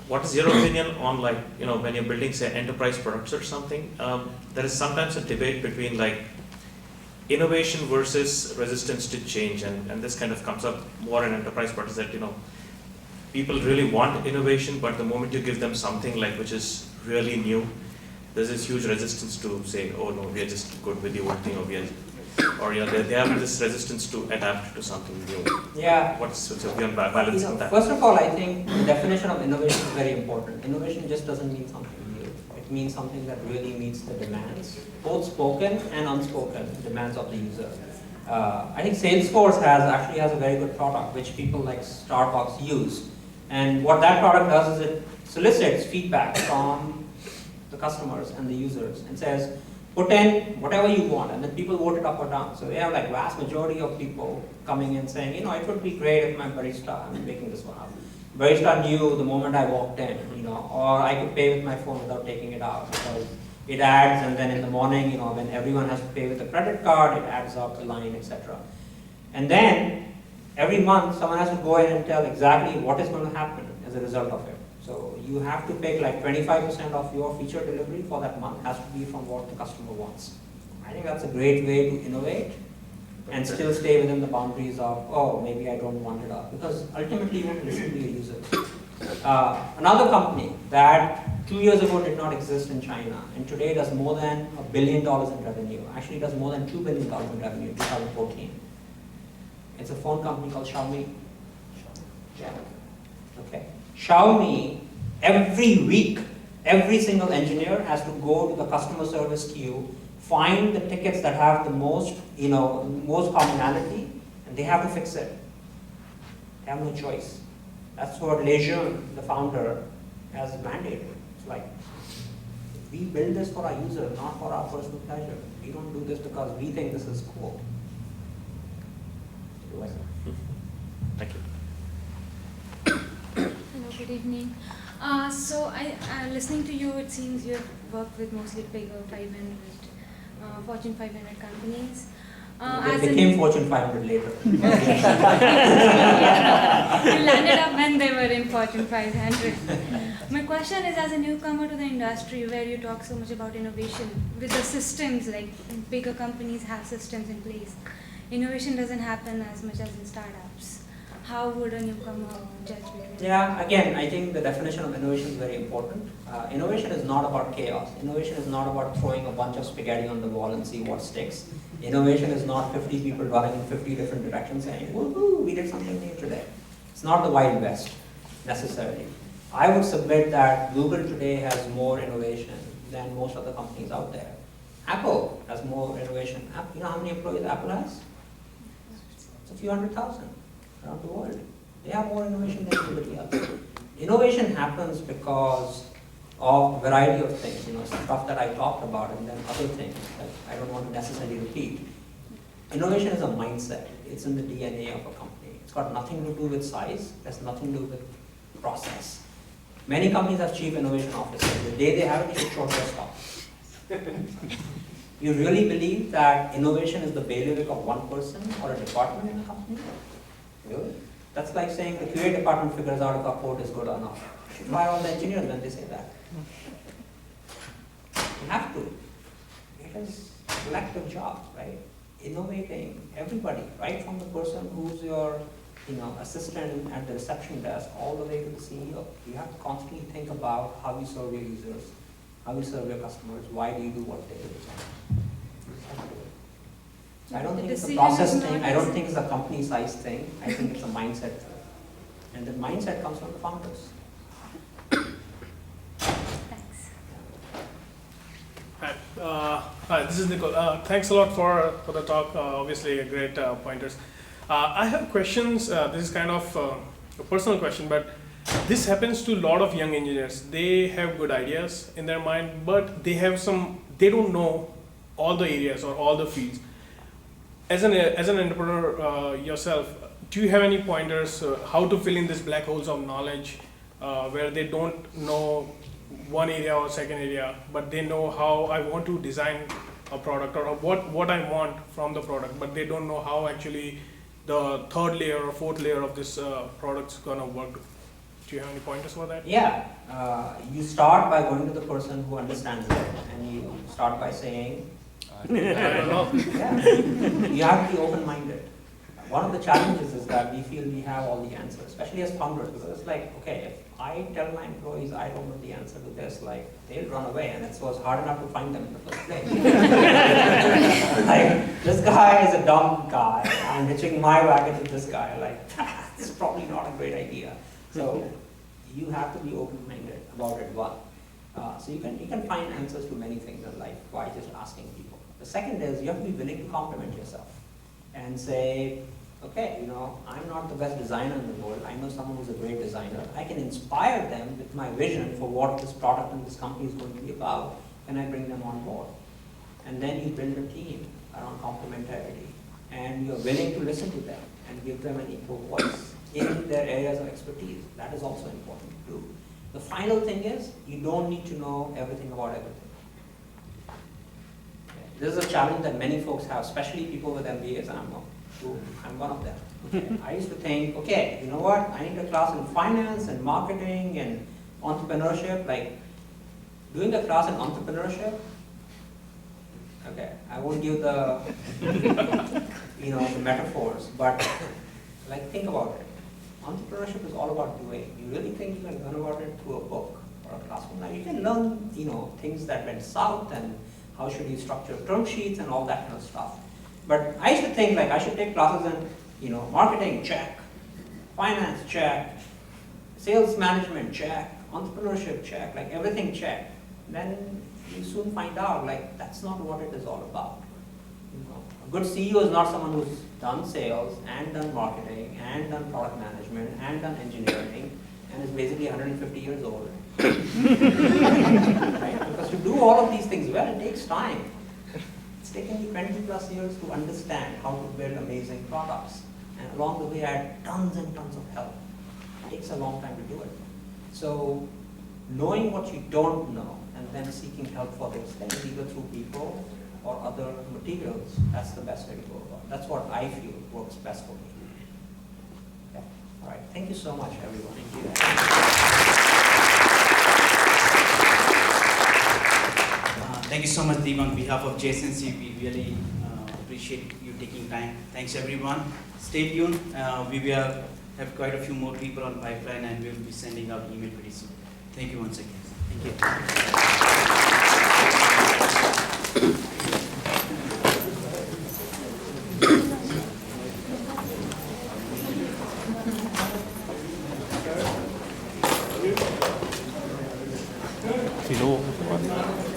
what is your opinion on when you're building, say, enterprise products or something, there is sometimes a debate between innovation versus resistance to change, and this kind of comes up more in enterprise products that, people really want innovation, but the moment you give them something which is really new, there's this huge resistance to say, oh no, we are just good with the old thing, or they have this resistance to adapt to something new. Yeah. What's your view on balancing that? First of all, I think the definition of innovation is very important. Innovation just doesn't mean something new. It means something that really meets the demands, both spoken and unspoken demands of the user. I think Salesforce actually has a very good product which people like Starbucks use. And what that product does is it solicits feedback from the customers and the users and says, put in whatever you want, and then people vote it up or down. So we have vast majority of people coming in saying, it would be great if my barista, I'm making this one up, barista knew the moment I walked in, or I could pay with my phone without taking it out because it adds, and then in the morning, when everyone has to pay with a credit card, it adds up the line, etc. And then every month, someone has to go in and tell exactly what is going to happen as a result of it. So you have to pick 25% of your feature delivery for that month has to be from what the customer wants. I think that's a great way to innovate and still stay within the boundaries of, oh, maybe I don't want it up. Because ultimately you want to listen to your users. Another company that 2 years ago did not exist in China and today does more than $1 billion in revenue. Actually does more than $2 billion in revenue in 2014. It's a phone company called Xiaomi. Yeah. Okay. Xiaomi, every week, every single engineer has to go to the customer service queue, find the tickets that have the most, most commonality, and they have to fix it. They have no choice. That's what Lejeune, the founder, has mandated. It's like, we build this for our user, not for our personal pleasure. We don't do this because we think this is cool. Thank you. Hello, good evening. So listening to you, it seems you have worked with mostly bigger 500, Fortune 500 companies. They became Fortune 500 later. You landed up when they were in Fortune 500. My question is, as a newcomer to the industry where you talk so much about innovation, with the systems, bigger companies have systems in place, innovation doesn't happen as much as in startups. How would a newcomer judge between? Yeah, again, I think the definition of innovation is very important. Innovation is not about chaos. Innovation is not about throwing a bunch of spaghetti on the wall and see what sticks. Innovation is not 50 people running in 50 different directions saying, woohoo, we did something new today. It's not the Wild West, necessarily. I would submit that Google today has more innovation than most other companies out there. Apple has more innovation. You know how many employees Apple has? It's a few 100,000 around the world. They have more innovation than anybody else. Innovation happens because of a variety of things, stuff that I talked about and then other things that I don't want to necessarily repeat. Innovation is a mindset. It's in the DNA of a company. It's got nothing to do with size. It has nothing to do with process. Many companies have chief innovation officers. The day they have it, you should short their stock. You really believe that innovation is the bailiwick of one person or a department in a company? Really? That's like saying the QA department figures out if our code is good or not. You should fire all the engineers when they say that. You have to. It is a collective job, right? Innovating everybody, right from the person who's your assistant at the reception desk all the way to the CEO. You have to constantly think about how you serve your users, how you serve your customers, why do you do what they do. So I don't think it's a process thing, I don't think it's a company size thing, I think it's a mindset thing. And the mindset comes from the founders. Hi, this is Nicole. Thanks a lot for the talk. Obviously, great pointers. I have questions. This is kind of a personal question, but this happens to a lot of young engineers. They have good ideas in their mind, but they don't know all the areas or all the fields. As an entrepreneur yourself, do you have any pointers how to fill in these black holes of knowledge where they don't know one area or second area, but they know how I want to design a product or what I want from the product, but they don't know how actually the third layer or fourth layer of this product's gonna work. Do you have any pointers for that? Yeah, you start by going to the person who understands it, and you start by saying, I don't know. Yeah. You have to be open-minded. One of the challenges is that we feel we have all the answers, especially as founders, because it's like, okay, if I tell my employees I don't know the answer to this, like, they'll run away, and it was hard enough to find them in the first place. Like, this guy is a dumb guy, I'm hitching my wagon to this guy, like, this is probably not a great idea. So, you have to be open-minded about it, one. So you can find answers to many things in life by just asking people. The second is you have to be willing to compliment yourself and say, okay, I'm not the best designer in the world. I know someone who's a great designer. I can inspire them with my vision for what this product and this company is going to be about, and I bring them on board. And then you build a team around complementarity, and you're willing to listen to them and give them an equal voice in their areas of expertise. That is also important to do. The final thing is, you don't need to know everything about everything. This is a challenge that many folks have, especially people with MBAs, and I'm one of them. Okay. I used to think, okay, you know what, I need a class in finance and marketing and entrepreneurship, like doing a class in entrepreneurship, okay, I won't give the, the metaphors, but like think about it. Entrepreneurship is all about doing. You really think you can learn about it through a book or a classroom? Now you can learn, things that went south and how should you structure term sheets and all that kind of stuff. But I used to think like I should take classes in, marketing, check, finance, check, sales management, check, entrepreneurship, check, like everything check. Then you soon find out like that's not what it is all about. A good CEO is not someone who's done sales and done marketing and done product management and done engineering and is basically 150 years old. Right? Because to do all of these things well, it takes time. It's taken me 20 plus years to understand how to build amazing products. And along the way, I had tons and tons of help. It takes a long time to do it. So knowing what you don't know and then seeking help for those things, either through people or other materials, that's the best way to go about it. That's what I feel works best for me. Yeah. All right. Thank you so much, everyone. Thank you. Thank you so much, Deep. On behalf of JCNC, we really appreciate appreciate you taking time. Thanks everyone. Stay tuned. We will have quite a few more people on pipeline, and we'll be sending out email pretty soon. Thank you once again. Thank you. You know.